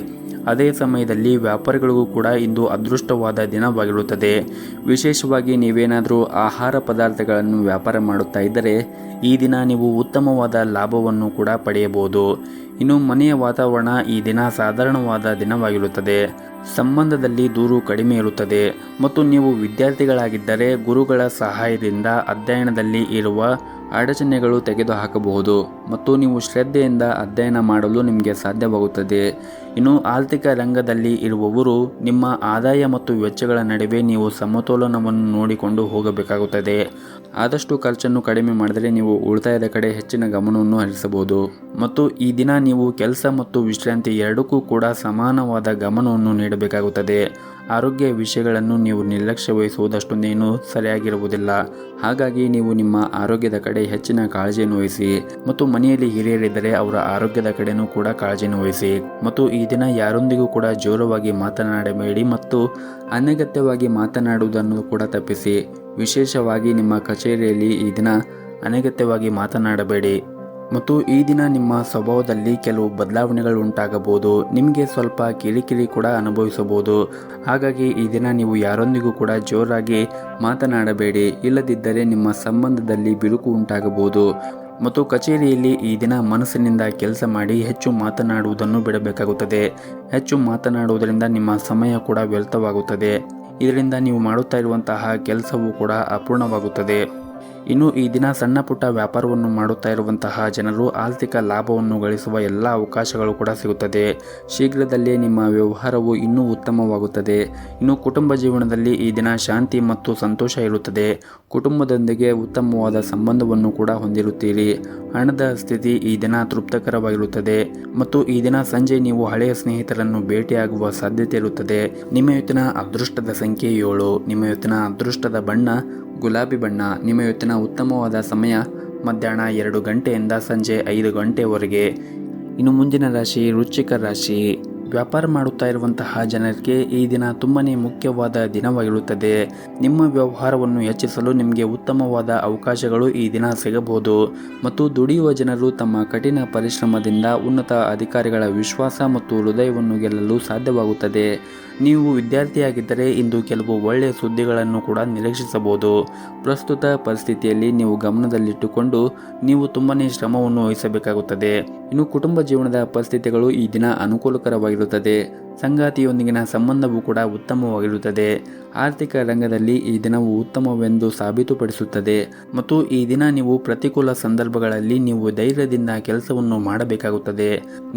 [SPEAKER 1] ಅದೇ ಸಮಯದಲ್ಲಿ ವ್ಯಾಪಾರಿಗಳಿಗೂ ಕೂಡ ಇಂದು ಅದೃಷ್ಟವಾದ ದಿನವಾಗಿರುತ್ತದೆ. ವಿಶೇಷವಾಗಿ ನೀವೇನಾದರೂ ಆಹಾರ ಪದಾರ್ಥಗಳನ್ನು ವ್ಯಾಪಾರ ಮಾಡುತ್ತಾ ಇದ್ದರೆ ಈ ದಿನ ನೀವು ಉತ್ತಮವಾದ ಲಾಭವನ್ನು ಕೂಡ ಪಡೆಯಬಹುದು. ಇನ್ನು ಮನೆಯ ವಾತಾವರಣ ಈ ದಿನ ಸಾಧಾರಣವಾದ ದಿನವಾಗಿರುತ್ತದೆ. ಸಂಬಂಧದಲ್ಲಿ ದೂರು ಕಡಿಮೆ ಇರುತ್ತದೆ ಮತ್ತು ನೀವು ವಿದ್ಯಾರ್ಥಿಗಳಾಗಿದ್ದರೆ ಗುರುಗಳ ಸಹಾಯದಿಂದ ಅಧ್ಯಯನದಲ್ಲಿ ಇರುವ ಅಡಚಣೆಗಳು ತೆಗೆದುಹಾಕಬಹುದು ಮತ್ತು ನೀವು ಶ್ರದ್ಧೆಯಿಂದ ಅಧ್ಯಯನ ಮಾಡಲು ನಿಮಗೆ ಸಾಧ್ಯವಾಗುತ್ತದೆ. ಇನ್ನು ಆರ್ಥಿಕ ರಂಗದಲ್ಲಿ ಇರುವವರು ನಿಮ್ಮ ಆದಾಯ ಮತ್ತು ವೆಚ್ಚಗಳ ನಡುವೆ ನೀವು ಸಮತೋಲನವನ್ನು ನೋಡಿಕೊಂಡು ಹೋಗಬೇಕಾಗುತ್ತದೆ. ಆದಷ್ಟು ಖರ್ಚನ್ನು ಕಡಿಮೆ ಮಾಡಿದರೆ ನೀವು ಉಳಿತಾಯದ ಕಡೆ ಹೆಚ್ಚಿನ ಗಮನವನ್ನು ಹರಿಸಬಹುದು. ಮತ್ತು ಈ ದಿನ ನೀವು ಕೆಲಸ ಮತ್ತು ವಿಶ್ರಾಂತಿ ಎರಡಕ್ಕೂ ಕೂಡ ಸಮಾನವಾದ ಗಮನವನ್ನು ನೀಡಬೇಕಾಗುತ್ತದೆ. ಆರೋಗ್ಯ ವಿಷಯಗಳನ್ನು ನೀವು ನಿರ್ಲಕ್ಷ್ಯ ವಹಿಸುವುದಷ್ಟೊಂದೇನು ಸರಿಯಾಗಿರುವುದಿಲ್ಲ. ಹಾಗಾಗಿ ನೀವು ನಿಮ್ಮ ಆರೋಗ್ಯದ ಕಡೆ ಹೆಚ್ಚಿನ ಕಾಳಜಿಯನ್ನು ವಹಿಸಿ ಮತ್ತು ಮನೆಯಲ್ಲಿ ಹಿರಿಯರಿದ್ದರೆ ಅವರ ಆರೋಗ್ಯದ ಕಡೆನೂ ಕೂಡ ಕಾಳಜಿಯನ್ನು ವಹಿಸಿ. ಮತ್ತು ಈ ದಿನ ಯಾರೊಂದಿಗೂ ಕೂಡ ಜೋರವಾಗಿ ಮಾತನಾಡಬೇಡಿ ಮತ್ತು ಅನಗತ್ಯವಾಗಿ ಮಾತನಾಡುವುದನ್ನು ಕೂಡ ತಪ್ಪಿಸಿ. ವಿಶೇಷವಾಗಿ ನಿಮ್ಮ ಕಚೇರಿಯಲ್ಲಿ ಈ ದಿನ ಅನಗತ್ಯವಾಗಿ ಮಾತನಾಡಬೇಡಿ ಮತ್ತು ಈ ದಿನ ನಿಮ್ಮ ಸ್ವಭಾವದಲ್ಲಿ ಕೆಲವು ಬದಲಾವಣೆಗಳು ಉಂಟಾಗಬಹುದು. ನಿಮಗೆ ಸ್ವಲ್ಪ ಕಿರಿಕಿರಿ ಕೂಡ ಅನುಭವಿಸಬಹುದು. ಹಾಗಾಗಿ ಈ ದಿನ ನೀವು ಯಾರೊಂದಿಗೂ ಕೂಡ ಜೋರಾಗಿ ಮಾತನಾಡಬೇಡಿ, ಇಲ್ಲದಿದ್ದರೆ ನಿಮ್ಮ ಸಂಬಂಧದಲ್ಲಿ ಬಿರುಕು ಉಂಟಾಗಬಹುದು. ಮತ್ತು ಕಚೇರಿಯಲ್ಲಿ ಈ ದಿನ ಮನಸ್ಸಿನಿಂದ ಕೆಲಸ ಮಾಡಿ ಹೆಚ್ಚು ಮಾತನಾಡುವುದನ್ನು ಬಿಡಬೇಕಾಗುತ್ತದೆ. ಹೆಚ್ಚು ಮಾತನಾಡುವುದರಿಂದ ನಿಮ್ಮ ಸಮಯ ಕೂಡ ವ್ಯರ್ಥವಾಗುತ್ತದೆ. ಇದರಿಂದ ನೀವು ಮಾಡುತ್ತಾ ಇರುವಂತಹ ಕೆಲಸವೂ ಕೂಡ ಅಪೂರ್ಣವಾಗುತ್ತದೆ. ಇನ್ನು ಈ ದಿನ ಸಣ್ಣ ಪುಟ್ಟ ವ್ಯಾಪಾರವನ್ನು ಮಾಡುತ್ತಾ ಇರುವಂತಹ ಜನರು ಆರ್ಥಿಕ ಲಾಭವನ್ನು ಗಳಿಸುವ ಎಲ್ಲ ಅವಕಾಶಗಳು ಕೂಡ ಸಿಗುತ್ತದೆ. ಶೀಘ್ರದಲ್ಲೇ ನಿಮ್ಮ ವ್ಯವಹಾರವು ಇನ್ನೂ ಉತ್ತಮವಾಗುತ್ತದೆ. ಇನ್ನು ಕುಟುಂಬ ಜೀವನದಲ್ಲಿ ಈ ದಿನ ಶಾಂತಿ ಮತ್ತು ಸಂತೋಷ ಇರುತ್ತದೆ. ಕುಟುಂಬದೊಂದಿಗೆ ಉತ್ತಮವಾದ ಸಂಬಂಧವನ್ನು ಕೂಡ ಹೊಂದಿರುತ್ತೀರಿ. ಹಣದ ಸ್ಥಿತಿ ಈ ದಿನ ತೃಪ್ತಕರವಾಗಿರುತ್ತದೆ. ಮತ್ತು ಈ ದಿನ ಸಂಜೆ ನೀವು ಹಳೆಯ ಸ್ನೇಹಿತರನ್ನು ಭೇಟಿಯಾಗುವ ಸಾಧ್ಯತೆ ಇರುತ್ತದೆ. ನಿಮ್ಮ ಇವತ್ತಿನ ಅದೃಷ್ಟದ ಸಂಖ್ಯೆ 7. ನಿಮ್ಮ ಇವತ್ತಿನ ಅದೃಷ್ಟದ ಬಣ್ಣ ಗುಲಾಬಿ ಬಣ್ಣ. ನಿಮ್ಮ ಇವತ್ತಿನ ಉತ್ತಮವಾದ ಸಮಯ ಮಧ್ಯಾಹ್ನ 2 ಗಂಟೆಯಿಂದ ಸಂಜೆ 5 ಗಂಟೆವರೆಗೆ. ಇನ್ನು ಮುಂದಿನ ರಾಶಿ ವೃಶ್ಚಿಕ ರಾಶಿ. ವ್ಯಾಪಾರ ಮಾಡುತ್ತಾ ಇರುವಂತಹ ಜನರಿಗೆ ಈ ದಿನ ತುಂಬನೇ ಮುಖ್ಯವಾದ ದಿನವಾಗಿರುತ್ತದೆ. ನಿಮ್ಮ ವ್ಯವಹಾರವನ್ನು ಹೆಚ್ಚಿಸಲು ನಿಮಗೆ ಉತ್ತಮವಾದ ಅವಕಾಶಗಳು ಈ ದಿನ ಸಿಗಬಹುದು. ಮತ್ತು ದುಡಿಯುವ ಜನರು ತಮ್ಮ ಕಠಿಣ ಪರಿಶ್ರಮದಿಂದ ಉನ್ನತ ಅಧಿಕಾರಿಗಳ ವಿಶ್ವಾಸ ಮತ್ತು ಹೃದಯವನ್ನು ಗೆಲ್ಲಲು ಸಾಧ್ಯವಾಗುತ್ತದೆ. ನೀವು ವಿದ್ಯಾರ್ಥಿಯಾಗಿದ್ದರೆ ಇಂದು ಕೆಲವು ಒಳ್ಳೆಯ ಸುದ್ದಿಗಳನ್ನು ಕೂಡ ನಿರೀಕ್ಷಿಸಬಹುದು. ಪ್ರಸ್ತುತ ಪರಿಸ್ಥಿತಿಯಲ್ಲಿ ನೀವು ಗಮನದಲ್ಲಿಟ್ಟುಕೊಂಡು ನೀವು ತುಂಬನೇ ಶ್ರಮವನ್ನು ವಹಿಸಬೇಕಾಗುತ್ತದೆ. ಇನ್ನು ಕುಟುಂಬ ಜೀವನದ ಪರಿಸ್ಥಿತಿಗಳು ಈ ದಿನ ಅನುಕೂಲಕರವಾಗಿರುತ್ತದೆ. ಸಂಗಾತಿಯೊಂದಿಗಿನ ಸಂಬಂಧವೂ ಕೂಡ ಉತ್ತಮವಾಗಿರುತ್ತದೆ. ಆರ್ಥಿಕ ರಂಗದಲ್ಲಿ ಈ ದಿನವು ಉತ್ತಮವೆಂದು ಸಾಬೀತುಪಡಿಸುತ್ತದೆ. ಮತ್ತು ಈ ದಿನ ನೀವು ಪ್ರತಿಕೂಲ ಸಂದರ್ಭಗಳಲ್ಲಿ ನೀವು ಧೈರ್ಯದಿಂದ ಕೆಲಸವನ್ನು ಮಾಡಬೇಕಾಗುತ್ತದೆ.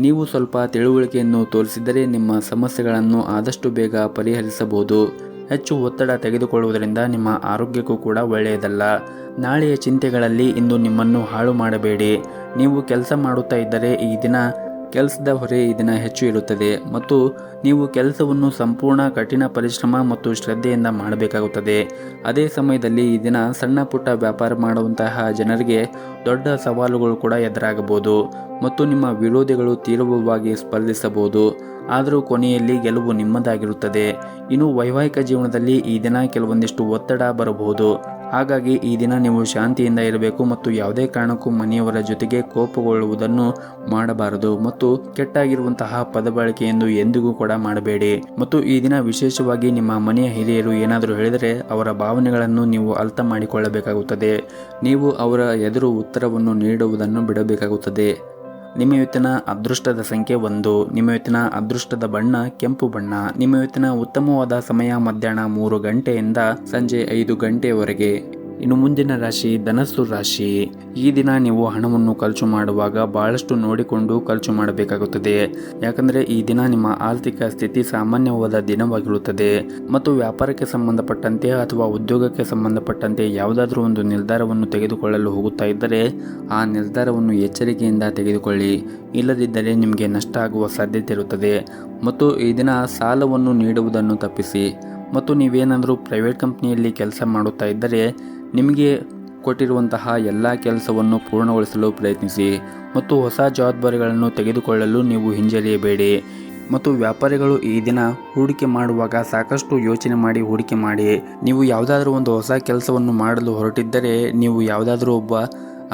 [SPEAKER 1] ನೀವು ಸ್ವಲ್ಪ ತಿಳುವಳಿಕೆಯನ್ನು ತೋರಿಸಿದರೆ ನಿಮ್ಮ ಸಮಸ್ಯೆಗಳನ್ನು ಆದಷ್ಟು ಬೇಗ ಪರಿಹರಿಸಬಹುದು. ಹೆಚ್ಚು ಒತ್ತಡ ತೆಗೆದುಕೊಳ್ಳುವುದರಿಂದ ನಿಮ್ಮ ಆರೋಗ್ಯಕ್ಕೂ ಕೂಡ ಒಳ್ಳೆಯದಲ್ಲ. ನಾಳೆಯ ಚಿಂತೆಗಳಲ್ಲಿ ಇಂದು ನಿಮ್ಮನ್ನು ಹಾಳು ಮಾಡಬೇಡಿ. ನೀವು ಕೆಲಸ ಮಾಡುತ್ತಾ ಇದ್ದರೆ ಈ ದಿನ ಕೆಲಸದ ಹೊರೆ ಈ ದಿನ ಹೆಚ್ಚು ಇರುತ್ತದೆ. ಮತ್ತು ನೀವು ಕೆಲಸವನ್ನು ಸಂಪೂರ್ಣ ಕಠಿಣ ಪರಿಶ್ರಮ ಮತ್ತು ಶ್ರದ್ಧೆಯಿಂದ ಮಾಡಬೇಕಾಗುತ್ತದೆ. ಅದೇ ಸಮಯದಲ್ಲಿ ಈ ದಿನ ಸಣ್ಣ ಪುಟ್ಟ ವ್ಯಾಪಾರ ಮಾಡುವಂತಹ ಜನರಿಗೆ ದೊಡ್ಡ ಸವಾಲುಗಳು ಕೂಡ ಎದುರಾಗಬಹುದು. ಮತ್ತು ನಿಮ್ಮ ವಿರೋಧಿಗಳು ತೀವ್ರವಾಗಿ ಸ್ಪರ್ಧಿಸಬಹುದು. ಆದರೂ ಕೊನೆಯಲ್ಲಿ ಗೆಲುವು ನಿಮ್ಮದಾಗಿರುತ್ತದೆ. ಇನ್ನು ವೈವಾಹಿಕ ಜೀವನದಲ್ಲಿ ಈ ದಿನ ಕೆಲವೊಂದಿಷ್ಟು ಒತ್ತಡ ಬರಬಹುದು. ಹಾಗಾಗಿ ಈ ದಿನ ನೀವು ಶಾಂತಿಯಿಂದ ಇರಬೇಕು ಮತ್ತು ಯಾವುದೇ ಕಾರಣಕ್ಕೂ ಮನೆಯವರ ಜೊತೆಗೆ ಕೋಪಗೊಳ್ಳುವುದನ್ನು ಮಾಡಬಾರದು. ಮತ್ತು ಕೆಟ್ಟಾಗಿರುವಂತಹ ಪದಬಳಕೆಯನ್ನು ಎಂದಿಗೂ ಕೂಡ ಮಾಡಬೇಡಿ. ಮತ್ತು ಈ ದಿನ ವಿಶೇಷವಾಗಿ ನಿಮ್ಮ ಮನೆಯ ಹಿರಿಯರು ಏನಾದರೂ ಹೇಳಿದರೆ ಅವರ ಭಾವನೆಗಳನ್ನು ನೀವು ಅರ್ಥ ಮಾಡಿಕೊಳ್ಳಬೇಕಾಗುತ್ತದೆ. ನೀವು ಅವರ ಎದುರು ಉತ್ತರವನ್ನು ನೀಡುವುದನ್ನು ಬಿಡಬೇಕಾಗುತ್ತದೆ. ನಿಮ್ಮ ಇವತ್ತಿನ ಅದೃಷ್ಟದ ಸಂಖ್ಯೆ 1. ನಿಮ್ಮ ಇವತ್ತಿನ ಅದೃಷ್ಟದ ಬಣ್ಣ ಕೆಂಪು ಬಣ್ಣ. ನಿಮ್ಮ ಇವತ್ತಿನ ಉತ್ತಮವಾದ ಸಮಯ ಮಧ್ಯಾಹ್ನ 3 ಗಂಟೆಯಿಂದ ಸಂಜೆ 5 ಗಂಟೆಯವರೆಗೆ. ಇನ್ನು ಮುಂದಿನ ರಾಶಿ ಧನಸ್ಸು ರಾಶಿ. ಈ ದಿನ ನೀವು ಹಣವನ್ನು ಖರ್ಚು ಮಾಡುವಾಗ ಬಹಳಷ್ಟು ನೋಡಿಕೊಂಡು ಖರ್ಚು ಮಾಡಬೇಕಾಗುತ್ತದೆ. ಯಾಕಂದರೆ ಈ ದಿನ ನಿಮ್ಮ ಆರ್ಥಿಕ ಸ್ಥಿತಿ ಸಾಮಾನ್ಯವಾದ ದಿನವಾಗಿರುತ್ತದೆ. ಮತ್ತು ವ್ಯಾಪಾರಕ್ಕೆ ಸಂಬಂಧಪಟ್ಟಂತೆ ಅಥವಾ ಉದ್ಯೋಗಕ್ಕೆ ಸಂಬಂಧಪಟ್ಟಂತೆ ಯಾವುದಾದ್ರೂ ಒಂದು ನಿರ್ಧಾರವನ್ನು ತೆಗೆದುಕೊಳ್ಳಲು ಹೋಗುತ್ತಾ ಇದ್ದರೆ ಆ ನಿರ್ಧಾರವನ್ನು ಎಚ್ಚರಿಕೆಯಿಂದ ತೆಗೆದುಕೊಳ್ಳಿ. ಇಲ್ಲದಿದ್ದರೆ ನಿಮಗೆ ನಷ್ಟ ಆಗುವ ಸಾಧ್ಯತೆ ಇರುತ್ತದೆ. ಮತ್ತು ಈ ದಿನ ಸಾಲವನ್ನು ನೀಡುವುದನ್ನು ತಪ್ಪಿಸಿ. ಮತ್ತು ನೀವೇನಾದರೂ ಪ್ರೈವೇಟ್ ಕಂಪ್ನಿಯಲ್ಲಿ ಕೆಲಸ ಮಾಡುತ್ತಾ ಇದ್ದರೆ ನಿಮಗೆ ಕೊಟ್ಟಿರುವಂತಹ ಎಲ್ಲ ಕೆಲಸವನ್ನು ಪೂರ್ಣಗೊಳಿಸಲು ಪ್ರಯತ್ನಿಸಿ. ಮತ್ತು ಹೊಸ ಜವಾಬ್ದಾರಿಗಳನ್ನು ತೆಗೆದುಕೊಳ್ಳಲು ನೀವು ಹಿಂಜರಿಯಬೇಡಿ. ಮತ್ತು ವ್ಯಾಪಾರಿಗಳು ಈ ದಿನ ಹೂಡಿಕೆ ಮಾಡುವಾಗ ಸಾಕಷ್ಟು ಯೋಚನೆ ಮಾಡಿ ಹೂಡಿಕೆ ಮಾಡಿ. ನೀವು ಯಾವುದಾದ್ರೂ ಒಂದು ಹೊಸ ಕೆಲಸವನ್ನು ಮಾಡಲು ಹೊರಟಿದ್ದರೆ ನೀವು ಯಾವುದಾದ್ರೂ ಒಬ್ಬ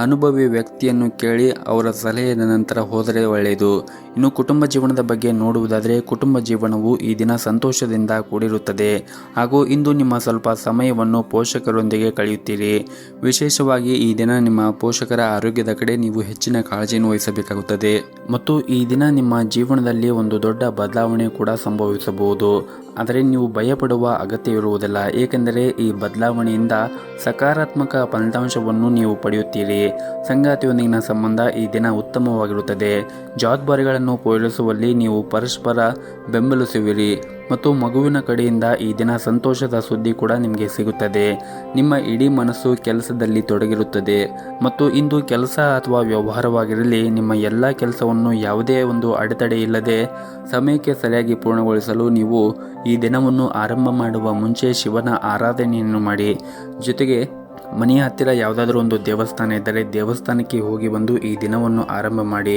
[SPEAKER 1] ಅನುಭವಿ ವ್ಯಕ್ತಿಯನ್ನು ಕೇಳಿ ಅವರ ಸಲಹೆಯ ನಂತರ ಹೋದರೆ ಒಳ್ಳೆಯದು. ಇನ್ನು ಕುಟುಂಬ ಜೀವನದ ಬಗ್ಗೆ ನೋಡುವುದಾದರೆ ಕುಟುಂಬ ಜೀವನವು ಈ ದಿನ ಸಂತೋಷದಿಂದ ಕೂಡಿರುತ್ತದೆ. ಹಾಗೂ ಇಂದು ನಿಮ್ಮ ಸ್ವಲ್ಪ ಸಮಯವನ್ನು ಪೋಷಕರೊಂದಿಗೆ ಕಳೆಯುತ್ತೀರಿ. ವಿಶೇಷವಾಗಿ ಈ ದಿನ ನಿಮ್ಮ ಪೋಷಕರ ಆರೋಗ್ಯದ ಕಡೆ ನೀವು ಹೆಚ್ಚಿನ ಕಾಳಜಿಯನ್ನು ವಹಿಸಬೇಕಾಗುತ್ತದೆ. ಮತ್ತು ಈ ದಿನ ನಿಮ್ಮ ಜೀವನದಲ್ಲಿ ಒಂದು ದೊಡ್ಡ ಬದಲಾವಣೆ ಕೂಡ ಸಂಭವಿಸಬಹುದು. ಆದರೆ ನೀವು ಭಯಪಡುವ ಅಗತ್ಯವಿರುವುದಿಲ್ಲ. ಏಕೆಂದರೆ ಈ ಬದಲಾವಣೆಯಿಂದ ಸಕಾರಾತ್ಮಕ ಫಲಿತಾಂಶವನ್ನು ನೀವು ಪಡೆಯುತ್ತೀರಿ. ಸಂಗಾತಿಯೊಂದಿಗಿನ ಸಂಬಂಧ ಈ ದಿನ ಉತ್ತಮವಾಗಿರುತ್ತದೆ. ಜವಾಬ್ದಾರಿಗಳನ್ನು ಪೂರೈಸುವಲ್ಲಿ ನೀವು ಪರಸ್ಪರ ಬೆಂಬಲಿಸುವಿರಿ. ಮತ್ತು ಮಗುವಿನ ಕಡೆಯಿಂದ ಈ ದಿನ ಸಂತೋಷದ ಸುದ್ದಿ ಕೂಡ ನಿಮಗೆ ಸಿಗುತ್ತದೆ. ನಿಮ್ಮ ಇಡೀ ಮನಸ್ಸು ಕೆಲಸದಲ್ಲಿ ತೊಡಗಿರುತ್ತದೆ. ಮತ್ತು ಇಂದು ಕೆಲಸ ಅಥವಾ ವ್ಯವಹಾರವಾಗಿರಲಿ ನಿಮ್ಮ ಎಲ್ಲ ಕೆಲಸವನ್ನು ಯಾವುದೇ ಒಂದು ಅಡೆತಡೆ ಇಲ್ಲದೆ ಸಮಯಕ್ಕೆ ಸರಿಯಾಗಿ ಪೂರ್ಣಗೊಳಿಸಲು ನೀವು ಈ ದಿನವನ್ನು ಆರಂಭ ಮಾಡುವ ಮುಂಚೆ ಶಿವನ ಆರಾಧನೆಯನ್ನು ಮಾಡಿ. ಜೊತೆಗೆ ಮನೆಯ ಹತ್ತಿರ ಯಾವುದಾದ್ರೂ ಒಂದು ದೇವಸ್ಥಾನ ಇದ್ದರೆ ದೇವಸ್ಥಾನಕ್ಕೆ ಹೋಗಿ ಬಂದು ಈ ದಿನವನ್ನು ಆರಂಭ ಮಾಡಿ.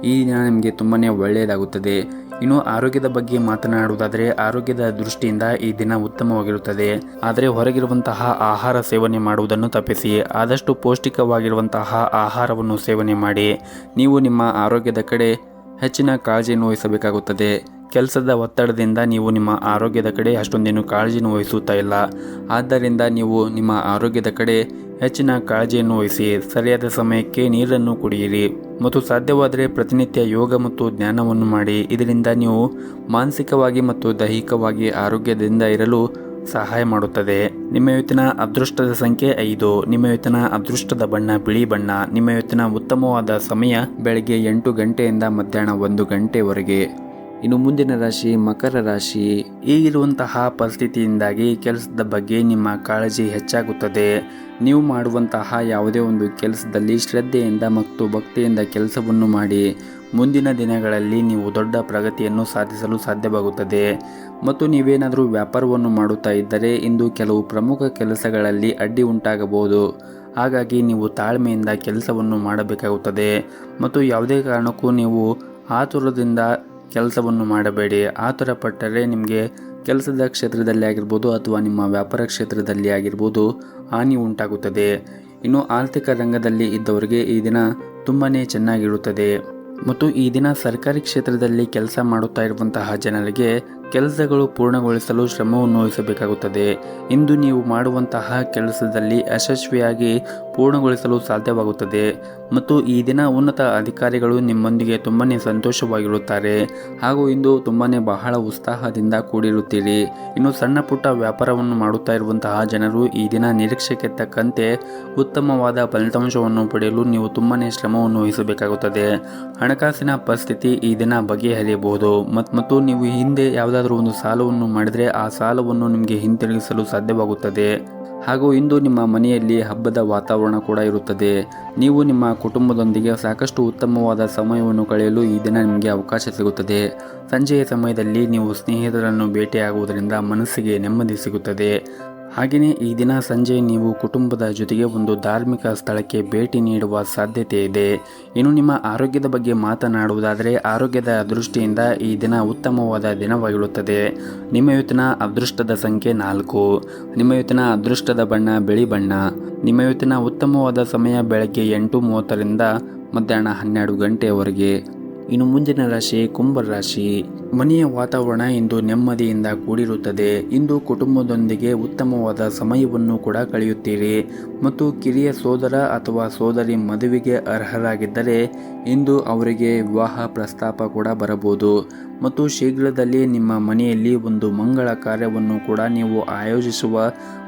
[SPEAKER 1] ಈ ದಿನ ನಿಮಗೆ ತುಂಬಾ ಒಳ್ಳೆಯದಾಗುತ್ತದೆ. ಇನ್ನು ಆರೋಗ್ಯದ ಬಗ್ಗೆ ಮಾತನಾಡುವುದಾದರೆ ಆರೋಗ್ಯದ ದೃಷ್ಟಿಯಿಂದ ಈ ದಿನ ಉತ್ತಮವಾಗಿರುತ್ತದೆ. ಆದರೆ ಹೊರಗಿರುವಂತಹ ಆಹಾರ ಸೇವನೆ ಮಾಡುವುದನ್ನು ತಪ್ಪಿಸಿ ಆದಷ್ಟು ಪೌಷ್ಟಿಕವಾಗಿರುವಂತಹ ಆಹಾರವನ್ನು ಸೇವನೆ ಮಾಡಿ. ನೀವು ನಿಮ್ಮ ಆರೋಗ್ಯದ ಕಡೆ ಹೆಚ್ಚಿನ ಕಾಳಜಿಯನ್ನು ವಹಿಸಬೇಕಾಗುತ್ತದೆ. ಕೆಲಸದ ಒತ್ತಡದಿಂದ ನೀವು ನಿಮ್ಮ ಆರೋಗ್ಯದ ಕಡೆ ಅಷ್ಟೊಂದೇನು ಕಾಳಜಿಯನ್ನು ವಹಿಸುತ್ತಾ ಇಲ್ಲ. ಆದ್ದರಿಂದ ನೀವು ನಿಮ್ಮ ಆರೋಗ್ಯದ ಕಡೆ ಹೆಚ್ಚಿನ ಕಾಳಜಿಯನ್ನು ವಹಿಸಿ ಸರಿಯಾದ ಸಮಯಕ್ಕೆ ನೀರನ್ನು ಕುಡಿಯಿರಿ ಮತ್ತು ಸಾಧ್ಯವಾದರೆ ಪ್ರತಿನಿತ್ಯ ಯೋಗ ಮತ್ತು ಧ್ಯಾನವನ್ನು ಮಾಡಿ. ಇದರಿಂದ ನೀವು ಮಾನಸಿಕವಾಗಿ ಮತ್ತು ದೈಹಿಕವಾಗಿ ಆರೋಗ್ಯದಿಂದ ಇರಲು ಸಹಾಯ ಮಾಡುತ್ತದೆ. ನಿಮ್ಮ ಇವತ್ತಿನ ಅದೃಷ್ಟದ ಸಂಖ್ಯೆ 5. ನಿಮ್ಮ ಇವತ್ತಿನ ಅದೃಷ್ಟದ ಬಣ್ಣ ಬಿಳಿ ಬಣ್ಣ. ನಿಮ್ಮ ಇವತ್ತಿನ ಉತ್ತಮವಾದ ಸಮಯ ಬೆಳಗ್ಗೆ 8 ಗಂಟೆಯಿಂದ ಮಧ್ಯಾಹ್ನ 1 ಗಂಟೆವರೆಗೆ. ಇನ್ನು ಮುಂದಿನ ರಾಶಿ ಮಕರ ರಾಶಿ. ಈಗಿರುವಂತಹ ಪರಿಸ್ಥಿತಿಯಿಂದಾಗಿ ಕೆಲಸದ ಬಗ್ಗೆ ನಿಮ್ಮ ಕಾಳಜಿ ಹೆಚ್ಚಾಗುತ್ತದೆ. ನೀವು ಮಾಡುವಂತಹ ಯಾವುದೇ ಒಂದು ಕೆಲಸದಲ್ಲಿ ಶ್ರದ್ಧೆಯಿಂದ ಮತ್ತು ಭಕ್ತಿಯಿಂದ ಕೆಲಸವನ್ನು ಮಾಡಿ. ಮುಂದಿನ ದಿನಗಳಲ್ಲಿ ನೀವು ದೊಡ್ಡ ಪ್ರಗತಿಯನ್ನು ಸಾಧಿಸಲು ಸಾಧ್ಯವಾಗುತ್ತದೆ. ಮತ್ತು ನೀವೇನಾದರೂ ವ್ಯಾಪಾರವನ್ನು ಮಾಡುತ್ತಾ ಇದ್ದರೆ ಇಂದು ಕೆಲವು ಪ್ರಮುಖ ಕೆಲಸಗಳಲ್ಲಿ ಅಡ್ಡಿ ಉಂಟಾಗಬಹುದು. ಹಾಗಾಗಿ ನೀವು ತಾಳ್ಮೆಯಿಂದ ಕೆಲಸವನ್ನು ಮಾಡಬೇಕಾಗುತ್ತದೆ ಮತ್ತು ಯಾವುದೇ ಕಾರಣಕ್ಕೂ ನೀವು ಆತುರದಿಂದ ಕೆಲಸವನ್ನು ಮಾಡಬೇಡಿ. ಆತುರ ಪಟ್ಟರೆ ನಿಮಗೆ ಕೆಲಸದ ಕ್ಷೇತ್ರದಲ್ಲಿ ಆಗಿರ್ಬೋದು ಅಥವಾ ನಿಮ್ಮ ವ್ಯಾಪಾರ ಕ್ಷೇತ್ರದಲ್ಲಿ ಆಗಿರ್ಬೋದು ಹಾನಿ ಉಂಟಾಗುತ್ತದೆ. ಇನ್ನು ಆರ್ಥಿಕ ರಂಗದಲ್ಲಿ ಇದ್ದವರಿಗೆ ಈ ದಿನ ತುಂಬಾ ಚೆನ್ನಾಗಿರುತ್ತದೆ. ಮತ್ತು ಈ ದಿನ ಸರ್ಕಾರಿ ಕ್ಷೇತ್ರದಲ್ಲಿ ಕೆಲಸ ಮಾಡುತ್ತಾ ಇರುವಂತಹ ಜನರಿಗೆ ಕೆಲಸಗಳು ಪೂರ್ಣಗೊಳಿಸಲು ಶ್ರಮವನ್ನು ವಹಿಸಬೇಕಾಗುತ್ತದೆ. ಇಂದು ನೀವು ಮಾಡುವಂತಹ ಕೆಲಸದಲ್ಲಿ ಯಶಸ್ವಿಯಾಗಿ ಪೂರ್ಣಗೊಳಿಸಲು ಸಾಧ್ಯವಾಗುತ್ತದೆ. ಮತ್ತು ಈ ದಿನ ಉನ್ನತ ಅಧಿಕಾರಿಗಳು ನಿಮ್ಮೊಂದಿಗೆ ತುಂಬಾ ಸಂತೋಷವಾಗಿರುತ್ತಾರೆ ಹಾಗೂ ಇಂದು ತುಂಬಾ ಬಹಳ ಉತ್ಸಾಹದಿಂದ ಕೂಡಿರುತ್ತೀರಿ. ಇನ್ನು ಸಣ್ಣ ಪುಟ್ಟ ವ್ಯಾಪಾರವನ್ನು ಮಾಡುತ್ತಾ ಇರುವಂತಹ ಜನರು ಈ ದಿನ ನಿರೀಕ್ಷೆಗೆ ತಕ್ಕಂತೆ ಉತ್ತಮವಾದ ಫಲಿತಾಂಶವನ್ನು ಪಡೆಯಲು ನೀವು ತುಂಬಾ ಶ್ರಮವನ್ನು ವಹಿಸಬೇಕಾಗುತ್ತದೆ. ಹಣಕಾಸಿನ ಪರಿಸ್ಥಿತಿ ಈ ದಿನ ಬಗೆಹರಿಯಬಹುದು ಮತ್ತು ನೀವು ಹಿಂದೆ ಯಾವುದಾದ್ರೂ ಒಂದು ಸಾಲವನ್ನು ಮಾಡಿದರೆ ಆ ಸಾಲವನ್ನು ನಿಮಗೆ ಹಿಂತಿರುಗಿಸಲು ಸಾಧ್ಯವಾಗುತ್ತದೆ. ಹಾಗೂ ಇಂದು ನಿಮ್ಮ ಮನೆಯಲ್ಲಿ ಹಬ್ಬದ ವಾತಾವರಣ ಕೂಡ ಇರುತ್ತದೆ. ನೀವು ನಿಮ್ಮ ಕುಟುಂಬದೊಂದಿಗೆ ಸಾಕಷ್ಟು ಉತ್ತಮವಾದ ಸಮಯವನ್ನು ಕಳೆಯಲು ಈ ದಿನ ನಿಮಗೆ ಅವಕಾಶ ಸಿಗುತ್ತದೆ. ಸಂಜೆಯ ಸಮಯದಲ್ಲಿ ನೀವು ಸ್ನೇಹಿತರನ್ನು ಭೇಟಿಯಾಗುವುದರಿಂದ ಮನಸ್ಸಿಗೆ ನೆಮ್ಮದಿ ಸಿಗುತ್ತದೆ. ಹಾಗೆಯೇ ಈ ದಿನ ಸಂಜೆ ನೀವು ಕುಟುಂಬದ ಜೊತೆಗೆ ಒಂದು ಧಾರ್ಮಿಕ ಸ್ಥಳಕ್ಕೆ ಭೇಟಿ ನೀಡುವ ಸಾಧ್ಯತೆ ಇದೆ. ಇನ್ನು ನಿಮ್ಮ ಆರೋಗ್ಯದ ಬಗ್ಗೆ ಮಾತನಾಡುವುದಾದರೆ ಆರೋಗ್ಯದ ದೃಷ್ಟಿಯಿಂದ ಈ ದಿನ ಉತ್ತಮವಾದ ದಿನವಾಗಿರುತ್ತದೆ. ನಿಮ್ಮ ಇವತ್ತಿನ ಅದೃಷ್ಟದ ಸಂಖ್ಯೆ 4. ನಿಮ್ಮ ಇವತ್ತಿನ ಅದೃಷ್ಟದ ಬಣ್ಣ ಬಿಳಿ ಬಣ್ಣ. ನಿಮ್ಮ ಇವತ್ತಿನ ಉತ್ತಮವಾದ ಸಮಯ ಬೆಳಗ್ಗೆ 8:30ರಿಂದ ಮಧ್ಯಾಹ್ನ 12 ಗಂಟೆಯವರೆಗೆ. ಇನ್ನು ಮುಂದಿನ ರಾಶಿ ಕುಂಭ ರಾಶಿ. ಮನೆಯ ವಾತಾವರಣ ಇಂದು ನೆಮ್ಮದಿಯಿಂದ ಕೂಡಿರುತ್ತದೆ. ಇಂದು ಕುಟುಂಬದೊಂದಿಗೆ ಉತ್ತಮವಾದ ಸಮಯವನ್ನು ಕೂಡ ಕಳೆಯುತ್ತೀರಿ ಮತ್ತು ಕಿರಿಯ ಸೋದರ ಅಥವಾ ಸೋದರಿ ಮದುವೆಗೆ ಅರ್ಹರಾಗಿದ್ದರೆ ಇಂದು ಅವರಿಗೆ ವಿವಾಹ ಪ್ರಸ್ತಾಪ ಕೂಡ ಬರಬಹುದು. ಮತ್ತು ಶೀಘ್ರದಲ್ಲೇ ನಿಮ್ಮ ಮನೆಯಲ್ಲಿ ಒಂದು ಮಂಗಳ ಕಾರ್ಯವನ್ನು ಕೂಡ ನೀವು ಆಯೋಜಿಸುವ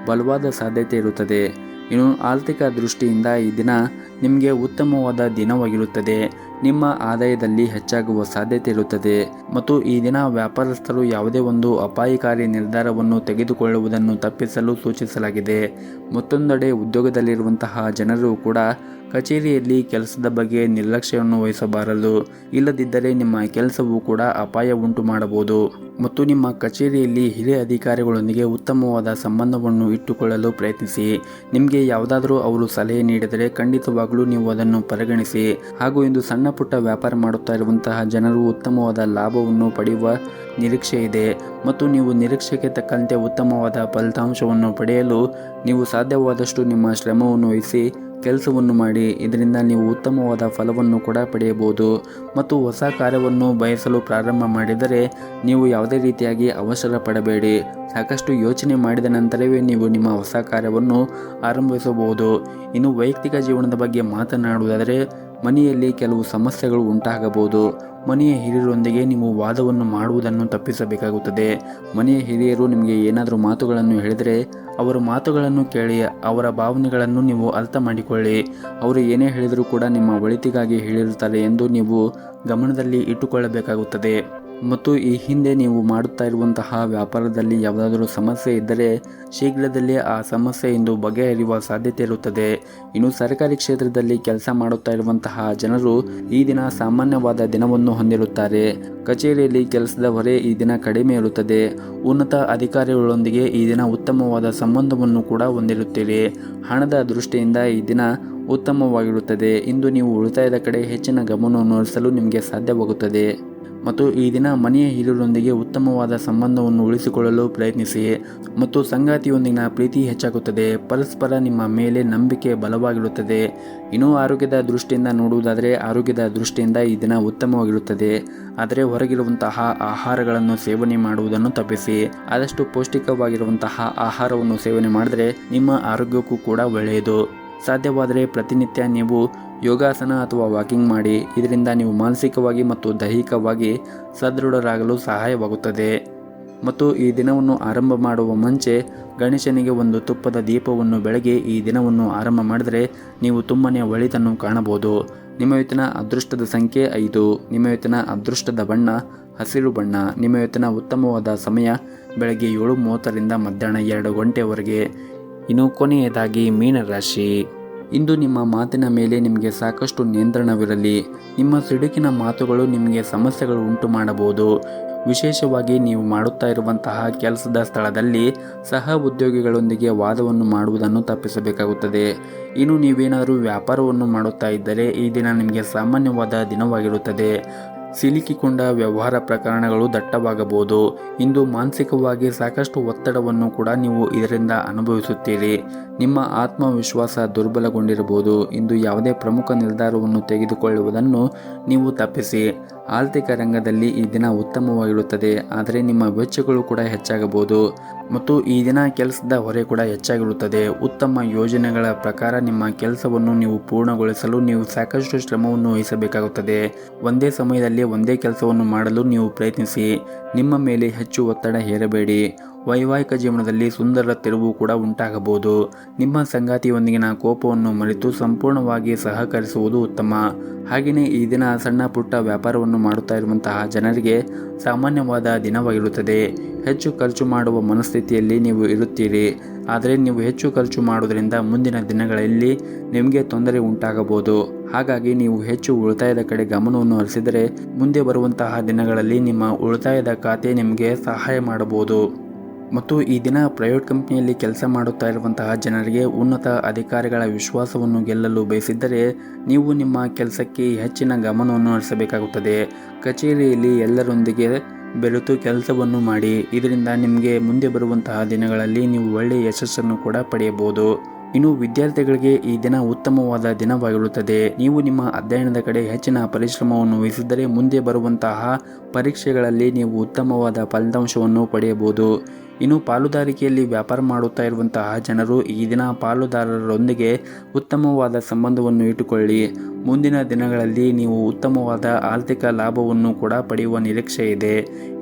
[SPEAKER 1] ಬಲವಾದ ಸಾಧ್ಯತೆ ಇರುತ್ತದೆ. ಇನ್ನು ಆರ್ಥಿಕ ದೃಷ್ಟಿಯಿಂದ ಈ ದಿನ ನಿಮಗೆ ಉತ್ತಮವಾದ ದಿನವಾಗಿರುತ್ತದೆ. ನಿಮ್ಮ ಆದಾಯದಲ್ಲಿ ಹೆಚ್ಚಾಗುವ ಸಾಧ್ಯತೆ ಇರುತ್ತದೆ ಮತ್ತು ಈ ದಿನ ವ್ಯಾಪಾರಸ್ಥರು ಯಾವುದೇ ಒಂದು ಅಪಾಯಕಾರಿ ನಿರ್ಧಾರವನ್ನು ತೆಗೆದುಕೊಳ್ಳುವುದನ್ನು ತಪ್ಪಿಸಲು ಸೂಚಿಸಲಾಗಿದೆ. ಮತ್ತೊಂದೆಡೆ ಉದ್ಯೋಗದಲ್ಲಿರುವಂತಹ ಜನರು ಕೂಡ ಕಚೇರಿಯಲ್ಲಿ ಕೆಲಸದ ಬಗ್ಗೆ ನಿರ್ಲಕ್ಷ್ಯವನ್ನು ವಹಿಸಬಾರದು. ಇಲ್ಲದಿದ್ದರೆ ನಿಮ್ಮ ಕೆಲಸವು ಕೂಡ ಅಪಾಯ ಉಂಟು ಮಾಡಬಹುದು. ಮತ್ತು ನಿಮ್ಮ ಕಚೇರಿಯಲ್ಲಿ ಹಿರಿಯ ಅಧಿಕಾರಿಗಳೊಂದಿಗೆ ಉತ್ತಮವಾದ ಸಂಬಂಧವನ್ನು ಇಟ್ಟುಕೊಳ್ಳಲು ಪ್ರಯತ್ನಿಸಿ. ನಿಮಗೆ ಯಾವುದಾದರೂ ಅವರು ಸಲಹೆ ನೀಡಿದರೆ ಖಂಡಿತವಾಗಲೂ ನೀವು ಅದನ್ನು ಪರಿಗಣಿಸಿ. ಹಾಗೂ ಇಂದು ಸಣ್ಣ ಪುಟ್ಟ ವ್ಯಾಪಾರ ಮಾಡುತ್ತಾ ಇರುವಂತಹ ಜನರು ಉತ್ತಮವಾದ ಲಾಭವನ್ನು ಪಡೆಯುವ ನಿರೀಕ್ಷೆ ಇದೆ ಮತ್ತು ನೀವು ನಿರೀಕ್ಷೆಗೆ ತಕ್ಕಂತೆ ಉತ್ತಮವಾದ ಫಲಿತಾಂಶವನ್ನು ಪಡೆಯಲು ನೀವು ಸಾಧ್ಯವಾದಷ್ಟು ನಿಮ್ಮ ಶ್ರಮವನ್ನು ವಹಿಸಿ ಕೆಲಸವನ್ನು ಮಾಡಿ. ಇದರಿಂದ ನೀವು ಉತ್ತಮವಾದ ಫಲವನ್ನು ಕೂಡ ಪಡೆಯಬಹುದು. ಮತ್ತು ಹೊಸ ಕಾರ್ಯವನ್ನು ಬಯಸಲು ಪ್ರಾರಂಭ ಮಾಡಿದರೆ ನೀವು ಯಾವುದೇ ರೀತಿಯಾಗಿ ಅವಸರ ಪಡಬೇಡಿ. ಸಾಕಷ್ಟು ಯೋಚನೆ ಮಾಡಿದ ನಂತರವೇ ನೀವು ನಿಮ್ಮ ಹೊಸ ಕಾರ್ಯವನ್ನು ಆರಂಭಿಸಬಹುದು. ಇನ್ನು ವೈಯಕ್ತಿಕ ಜೀವನದ ಬಗ್ಗೆ ಮಾತನಾಡುವುದಾದರೆ ಮನೆಯಲ್ಲಿ ಕೆಲವು ಸಮಸ್ಯೆಗಳು ಉಂಟಾಗಬಹುದು. ಮನೆಯ ಹಿರಿಯರೊಂದಿಗೆ ನೀವು ವಾದವನ್ನು ಮಾಡುವುದನ್ನು ತಪ್ಪಿಸಬೇಕಾಗುತ್ತದೆ. ಮನೆಯ ಹಿರಿಯರು ನಿಮಗೆ ಏನಾದರೂ ಮಾತುಗಳನ್ನು ಹೇಳಿದರೆ ಅವರ ಮಾತುಗಳನ್ನು ಕೇಳಿ ಅವರ ಭಾವನೆಗಳನ್ನು ನೀವು ಅರ್ಥ ಮಾಡಿಕೊಳ್ಳಿ. ಅವರು ಏನೇ ಹೇಳಿದರೂ ಕೂಡ ನಿಮ್ಮ ಒಳಿತಿಗಾಗಿ ಹೇಳಿರುತ್ತಾರೆ ಎಂದು ನೀವು ಗಮನದಲ್ಲಿ ಇಟ್ಟುಕೊಳ್ಳಬೇಕಾಗುತ್ತದೆ. ಮತ್ತು ಈ ಹಿಂದೆ ನೀವು ಮಾಡುತ್ತಾ ಇರುವಂತಹ ವ್ಯಾಪಾರದಲ್ಲಿ ಯಾವುದಾದರೂ ಸಮಸ್ಯೆ ಇದ್ದರೆ ಶೀಘ್ರದಲ್ಲೇ ಆ ಸಮಸ್ಯೆ ಇಂದು ಬಗೆಹರಿಯುವ ಸಾಧ್ಯತೆ ಇರುತ್ತದೆ. ಇನ್ನು ಸರ್ಕಾರಿ ಕ್ಷೇತ್ರದಲ್ಲಿ ಕೆಲಸ ಮಾಡುತ್ತಾ ಇರುವಂತಹ ಜನರು ಈ ದಿನ ಸಾಮಾನ್ಯವಾದ ದಿನವನ್ನು ಹೊಂದಿರುತ್ತಾರೆ. ಕಚೇರಿಯಲ್ಲಿ ಕೆಲಸದ ಹೊರೆ ಈ ದಿನ ಕಡಿಮೆ ಇರುತ್ತದೆ. ಉನ್ನತ ಅಧಿಕಾರಿಗಳೊಂದಿಗೆ ಈ ದಿನ ಉತ್ತಮವಾದ ಸಂಬಂಧವನ್ನು ಕೂಡ ಹೊಂದಿರುತ್ತೀರಿ. ಹಣದ ದೃಷ್ಟಿಯಿಂದ ಈ ದಿನ ಉತ್ತಮವಾಗಿರುತ್ತದೆ. ಇಂದು ನೀವು ಉಳಿತಾಯದ ಕಡೆ ಹೆಚ್ಚಿನ ಗಮನವನ್ನು ಹರಿಸಲು ನಿಮಗೆ ಸಾಧ್ಯವಾಗುತ್ತದೆ. ಮತ್ತು ಈ ದಿನ ಮನೆಯ ಹಿರಿಯರೊಂದಿಗೆ ಉತ್ತಮವಾದ ಸಂಬಂಧವನ್ನು ಉಳಿಸಿಕೊಳ್ಳಲು ಪ್ರಯತ್ನಿಸಿ ಮತ್ತು ಸಂಗಾತಿಯೊಂದಿಗಿನ ಪ್ರೀತಿ ಹೆಚ್ಚಾಗುತ್ತದೆ. ಪರಸ್ಪರ ನಿಮ್ಮ ಮೇಲೆ ನಂಬಿಕೆ ಬಲವಾಗಿರುತ್ತದೆ. ಇನ್ನು ಆರೋಗ್ಯದ ದೃಷ್ಟಿಯಿಂದ ನೋಡುವುದಾದರೆ ಆರೋಗ್ಯದ ದೃಷ್ಟಿಯಿಂದ ಈ ದಿನ ಉತ್ತಮವಾಗಿರುತ್ತದೆ. ಆದರೆ ಹೊರಗಿರುವಂತಹ ಆಹಾರಗಳನ್ನು ಸೇವನೆ ಮಾಡುವುದನ್ನು ತಪ್ಪಿಸಿ. ಆದಷ್ಟು ಪೌಷ್ಟಿಕವಾಗಿರುವಂತಹ ಆಹಾರವನ್ನು ಸೇವನೆ ಮಾಡಿದರೆ ನಿಮ್ಮ ಆರೋಗ್ಯಕ್ಕೂ ಕೂಡ ಒಳ್ಳೆಯದು. ಸಾಧ್ಯವಾದರೆ ಪ್ರತಿನಿತ್ಯ ನೀವು ಯೋಗಾಸನ ಅಥವಾ ವಾಕಿಂಗ್ ಮಾಡಿ. ಇದರಿಂದ ನೀವು ಮಾನಸಿಕವಾಗಿ ಮತ್ತು ದೈಹಿಕವಾಗಿ ಸದೃಢರಾಗಲು ಸಹಾಯವಾಗುತ್ತದೆ. ಮತ್ತು ಈ ದಿನವನ್ನು ಆರಂಭ ಮಾಡುವ ಮುಂಚೆ ಗಣೇಶನಿಗೆ ಒಂದು ತುಪ್ಪದ ದೀಪವನ್ನು ಬೆಳಗಿ ಈ ದಿನವನ್ನು ಆರಂಭ ಮಾಡಿದರೆ ನೀವು ತುಂಬನೇ ಒಳಿತನ್ನು ಕಾಣಬಹುದು. ನಿಮ್ಮ ಇವತ್ತಿನ ಅದೃಷ್ಟದ ಸಂಖ್ಯೆ 5. ನಿಮ್ಮ ಇವತ್ತಿನ ಅದೃಷ್ಟದ ಬಣ್ಣ ಹಸಿರು ಬಣ್ಣ. ನಿಮ್ಮ ಇವತ್ತಿನ ಉತ್ತಮವಾದ ಸಮಯ ಬೆಳಗ್ಗೆ 7:30ರಿಂದ ಮಧ್ಯಾಹ್ನ 2 ಗಂಟೆವರೆಗೆ. ಇನ್ನು ಕೊನೆಯದಾಗಿ ಮೀನರಾಶಿ. ಇಂದು ನಿಮ್ಮ ಮಾತಿನ ಮೇಲೆ ನಿಮಗೆ ಸಾಕಷ್ಟು ನಿಯಂತ್ರಣವಿರಲಿ. ನಿಮ್ಮ ಸಿಡುಕಿನ ಮಾತುಗಳು ನಿಮಗೆ ಸಮಸ್ಯೆಗಳು ಉಂಟು ಮಾಡಬಹುದು. ವಿಶೇಷವಾಗಿ ನೀವು ಮಾಡುತ್ತಾ ಇರುವಂತಹ ಕೆಲಸದ ಸ್ಥಳದಲ್ಲಿ ಸಹ ಉದ್ಯೋಗಿಗಳೊಂದಿಗೆ ವಾದವನ್ನು ಮಾಡುವುದನ್ನು ತಪ್ಪಿಸಬೇಕಾಗುತ್ತದೆ. ಇನ್ನು ನೀವೇನಾದರೂ ವ್ಯಾಪಾರವನ್ನು ಮಾಡುತ್ತಾ ಇದ್ದರೆ ಈ ದಿನ ನಿಮಗೆ ಸಾಮಾನ್ಯವಾದ ದಿನವಾಗಿರುತ್ತದೆ. ಸಿಲುಕಿಕೊಂಡ ವ್ಯವಹಾರ ಪ್ರಕರಣಗಳು ದಟ್ಟವಾಗಬಹುದು. ಇಂದು ಮಾನಸಿಕವಾಗಿ ಸಾಕಷ್ಟು ಒತ್ತಡವನ್ನು ಕೂಡ ನೀವು ಇದರಿಂದ ಅನುಭವಿಸುತ್ತೀರಿ. ನಿಮ್ಮ ಆತ್ಮವಿಶ್ವಾಸ ದುರ್ಬಲಗೊಂಡಿರಬಹುದು. ಇಂದು ಯಾವುದೇ ಪ್ರಮುಖ ನಿರ್ಧಾರವನ್ನು ತೆಗೆದುಕೊಳ್ಳುವುದನ್ನು ನೀವು ತಪ್ಪಿಸಿ. ಆರ್ಥಿಕ ರಂಗದಲ್ಲಿ ಈ ದಿನ ಉತ್ತಮವಾಗಿರುತ್ತದೆ. ಆದರೆ ನಿಮ್ಮ ವೆಚ್ಚಗಳು ಕೂಡ ಹೆಚ್ಚಾಗಬಹುದು ಮತ್ತು ಈ ದಿನ ಕೆಲಸದ ಹೊರೆ ಕೂಡ ಹೆಚ್ಚಾಗಿರುತ್ತದೆ. ಉತ್ತಮ ಯೋಜನೆಗಳ ಪ್ರಕಾರ ನಿಮ್ಮ ಕೆಲಸವನ್ನು ನೀವು ಪೂರ್ಣಗೊಳಿಸಲು ನೀವು ಸಾಕಷ್ಟು ಶ್ರಮವನ್ನು ವಹಿಸಬೇಕಾಗುತ್ತದೆ. ಒಂದೇ ಸಮಯದಲ್ಲಿ ಒಂದೇ ಕೆಲಸವನ್ನು ಮಾಡಲು ನೀವು ಪ್ರಯತ್ನಿಸಿ. ನಿಮ್ಮ ಮೇಲೆ ಹೆಚ್ಚು ಒತ್ತಡ ಹೇರಬೇಡಿ. ವೈವಾಹಿಕ ಜೀವನದಲ್ಲಿ ಸುಂದರ ತಿರುವು ಕೂಡ ಉಂಟಾಗಬಹುದು. ನಿಮ್ಮ ಸಂಗಾತಿಯೊಂದಿಗಿನ ಕೋಪವನ್ನು ಮರೆತು ಸಂಪೂರ್ಣವಾಗಿ ಸಹಕರಿಸುವುದು ಉತ್ತಮ. ಹಾಗೆಯೇ ಈ ದಿನ ಸಣ್ಣ ಪುಟ್ಟ ವ್ಯಾಪಾರವನ್ನು ಮಾಡುತ್ತಾ ಇರುವಂತಹ ಜನರಿಗೆ ಸಾಮಾನ್ಯವಾದ ದಿನವಾಗಿರುತ್ತದೆ. ಹೆಚ್ಚು ಖರ್ಚು ಮಾಡುವ ಮನಸ್ಥಿತಿಯಲ್ಲಿ ನೀವು ಇರುತ್ತೀರಿ. ಆದರೆ ನೀವು ಹೆಚ್ಚು ಖರ್ಚು ಮಾಡುವುದರಿಂದ ಮುಂದಿನ ದಿನಗಳಲ್ಲಿ ನಿಮಗೆ ತೊಂದರೆ ಉಂಟಾಗಬಹುದು. ಹಾಗಾಗಿ ನೀವು ಹೆಚ್ಚು ಉಳಿತಾಯದ ಕಡೆ ಗಮನವನ್ನು ಹರಿಸಿದರೆ ಮುಂದೆ ಬರುವಂತಹ ದಿನಗಳಲ್ಲಿ ನಿಮ್ಮ ಉಳಿತಾಯದ ಖಾತೆ ನಿಮಗೆ ಸಹಾಯ ಮಾಡಬಹುದು. ಮತ್ತು ಈ ದಿನ ಪ್ರೈವೇಟ್ ಕಂಪನಿಯಲ್ಲಿ ಕೆಲಸ ಮಾಡುತ್ತಾ ಇರುವಂತಹ ಜನರಿಗೆ ಉನ್ನತ ಅಧಿಕಾರಿಗಳ ವಿಶ್ವಾಸವನ್ನು ಗೆಲ್ಲಲು ಬಯಸಿದ್ದರೆ ನೀವು ನಿಮ್ಮ ಕೆಲಸಕ್ಕೆ ಹೆಚ್ಚಿನ ಗಮನವನ್ನು ಹರಿಸಬೇಕಾಗುತ್ತದೆ. ಕಚೇರಿಯಲ್ಲಿ ಎಲ್ಲರೊಂದಿಗೆ ಬೆರೆತು ಕೆಲಸವನ್ನು ಮಾಡಿ. ಇದರಿಂದ ನಿಮಗೆ ಮುಂದೆ ಬರುವಂತಹ ದಿನಗಳಲ್ಲಿ ನೀವು ಒಳ್ಳೆಯ ಯಶಸ್ಸನ್ನು ಕೂಡ ಪಡೆಯಬಹುದು. ಇನ್ನು ವಿದ್ಯಾರ್ಥಿಗಳಿಗೆ ಈ ದಿನ ಉತ್ತಮವಾದ ದಿನವಾಗಿರುತ್ತದೆ. ನೀವು ನಿಮ್ಮ ಅಧ್ಯಯನದ ಕಡೆ ಹೆಚ್ಚಿನ ಪರಿಶ್ರಮವನ್ನು ವಹಿಸಿದರೆ ಮುಂದೆ ಬರುವಂತಹ ಪರೀಕ್ಷೆಗಳಲ್ಲಿ ನೀವು ಉತ್ತಮವಾದ ಫಲಿತಾಂಶವನ್ನು ಪಡೆಯಬಹುದು. ಇನ್ನು ಪಾಲುದಾರಿಕೆಯಲ್ಲಿ ವ್ಯಾಪಾರ ಮಾಡುತ್ತಾ ಇರುವಂತಹ ಜನರು ಈ ದಿನ ಪಾಲುದಾರರೊಂದಿಗೆ ಉತ್ತಮವಾದ ಸಂಬಂಧವನ್ನು ಇಟ್ಟುಕೊಳ್ಳಿ. ಮುಂದಿನ ದಿನಗಳಲ್ಲಿ ನೀವು ಉತ್ತಮವಾದ ಆರ್ಥಿಕ ಲಾಭವನ್ನು ಕೂಡ ಪಡೆಯುವ ನಿರೀಕ್ಷೆ ಇದೆ.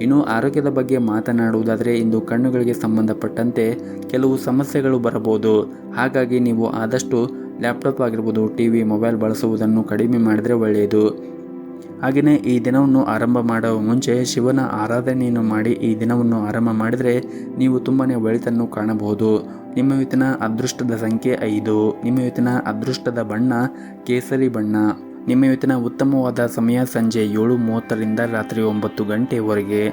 [SPEAKER 1] ಇನ್ನು ಆರೋಗ್ಯದ ಬಗ್ಗೆ ಮಾತನಾಡುವುದಾದರೆ ಇಂದು ಕಣ್ಣುಗಳಿಗೆ ಸಂಬಂಧಪಟ್ಟಂತೆ ಕೆಲವು ಸಮಸ್ಯೆಗಳು ಬರಬಹುದು. ಹಾಗಾಗಿ ನೀವು ಆದಷ್ಟು ಲ್ಯಾಪ್ಟಾಪ್ ಆಗಿರ್ಬೋದು, ಟಿವಿ, ಮೊಬೈಲ್ ಬಳಸುವುದನ್ನು ಕಡಿಮೆ ಮಾಡಿದರೆ ಒಳ್ಳೆಯದು. ಹಾಗೆಯೇ ಈ ದಿನವನ್ನು ಆರಂಭ ಮಾಡುವ ಮುಂಚೆ ಶಿವನ ಆರಾಧನೆಯನ್ನು ಮಾಡಿ ಈ ದಿನವನ್ನು ಆರಂಭ ಮಾಡಿದರೆ ನೀವು ತುಂಬಾ ಒಳಿತನ್ನು ಕಾಣಬಹುದು. ನಿಮ್ಮ ಇವತ್ತಿನ ಅದೃಷ್ಟದ ಸಂಖ್ಯೆ 5. ನಿಮ್ಮ ಇವತ್ತಿನ ಅದೃಷ್ಟದ ಬಣ್ಣ ಕೇಸರಿ ಬಣ್ಣ. ನಿಮ್ಮ ಇವತ್ತಿನ ಉತ್ತಮವಾದ ಸಮಯ ಸಂಜೆ 7:30ರಿಂದ ರಾತ್ರಿ 9 ಗಂಟೆವರೆಗೆ.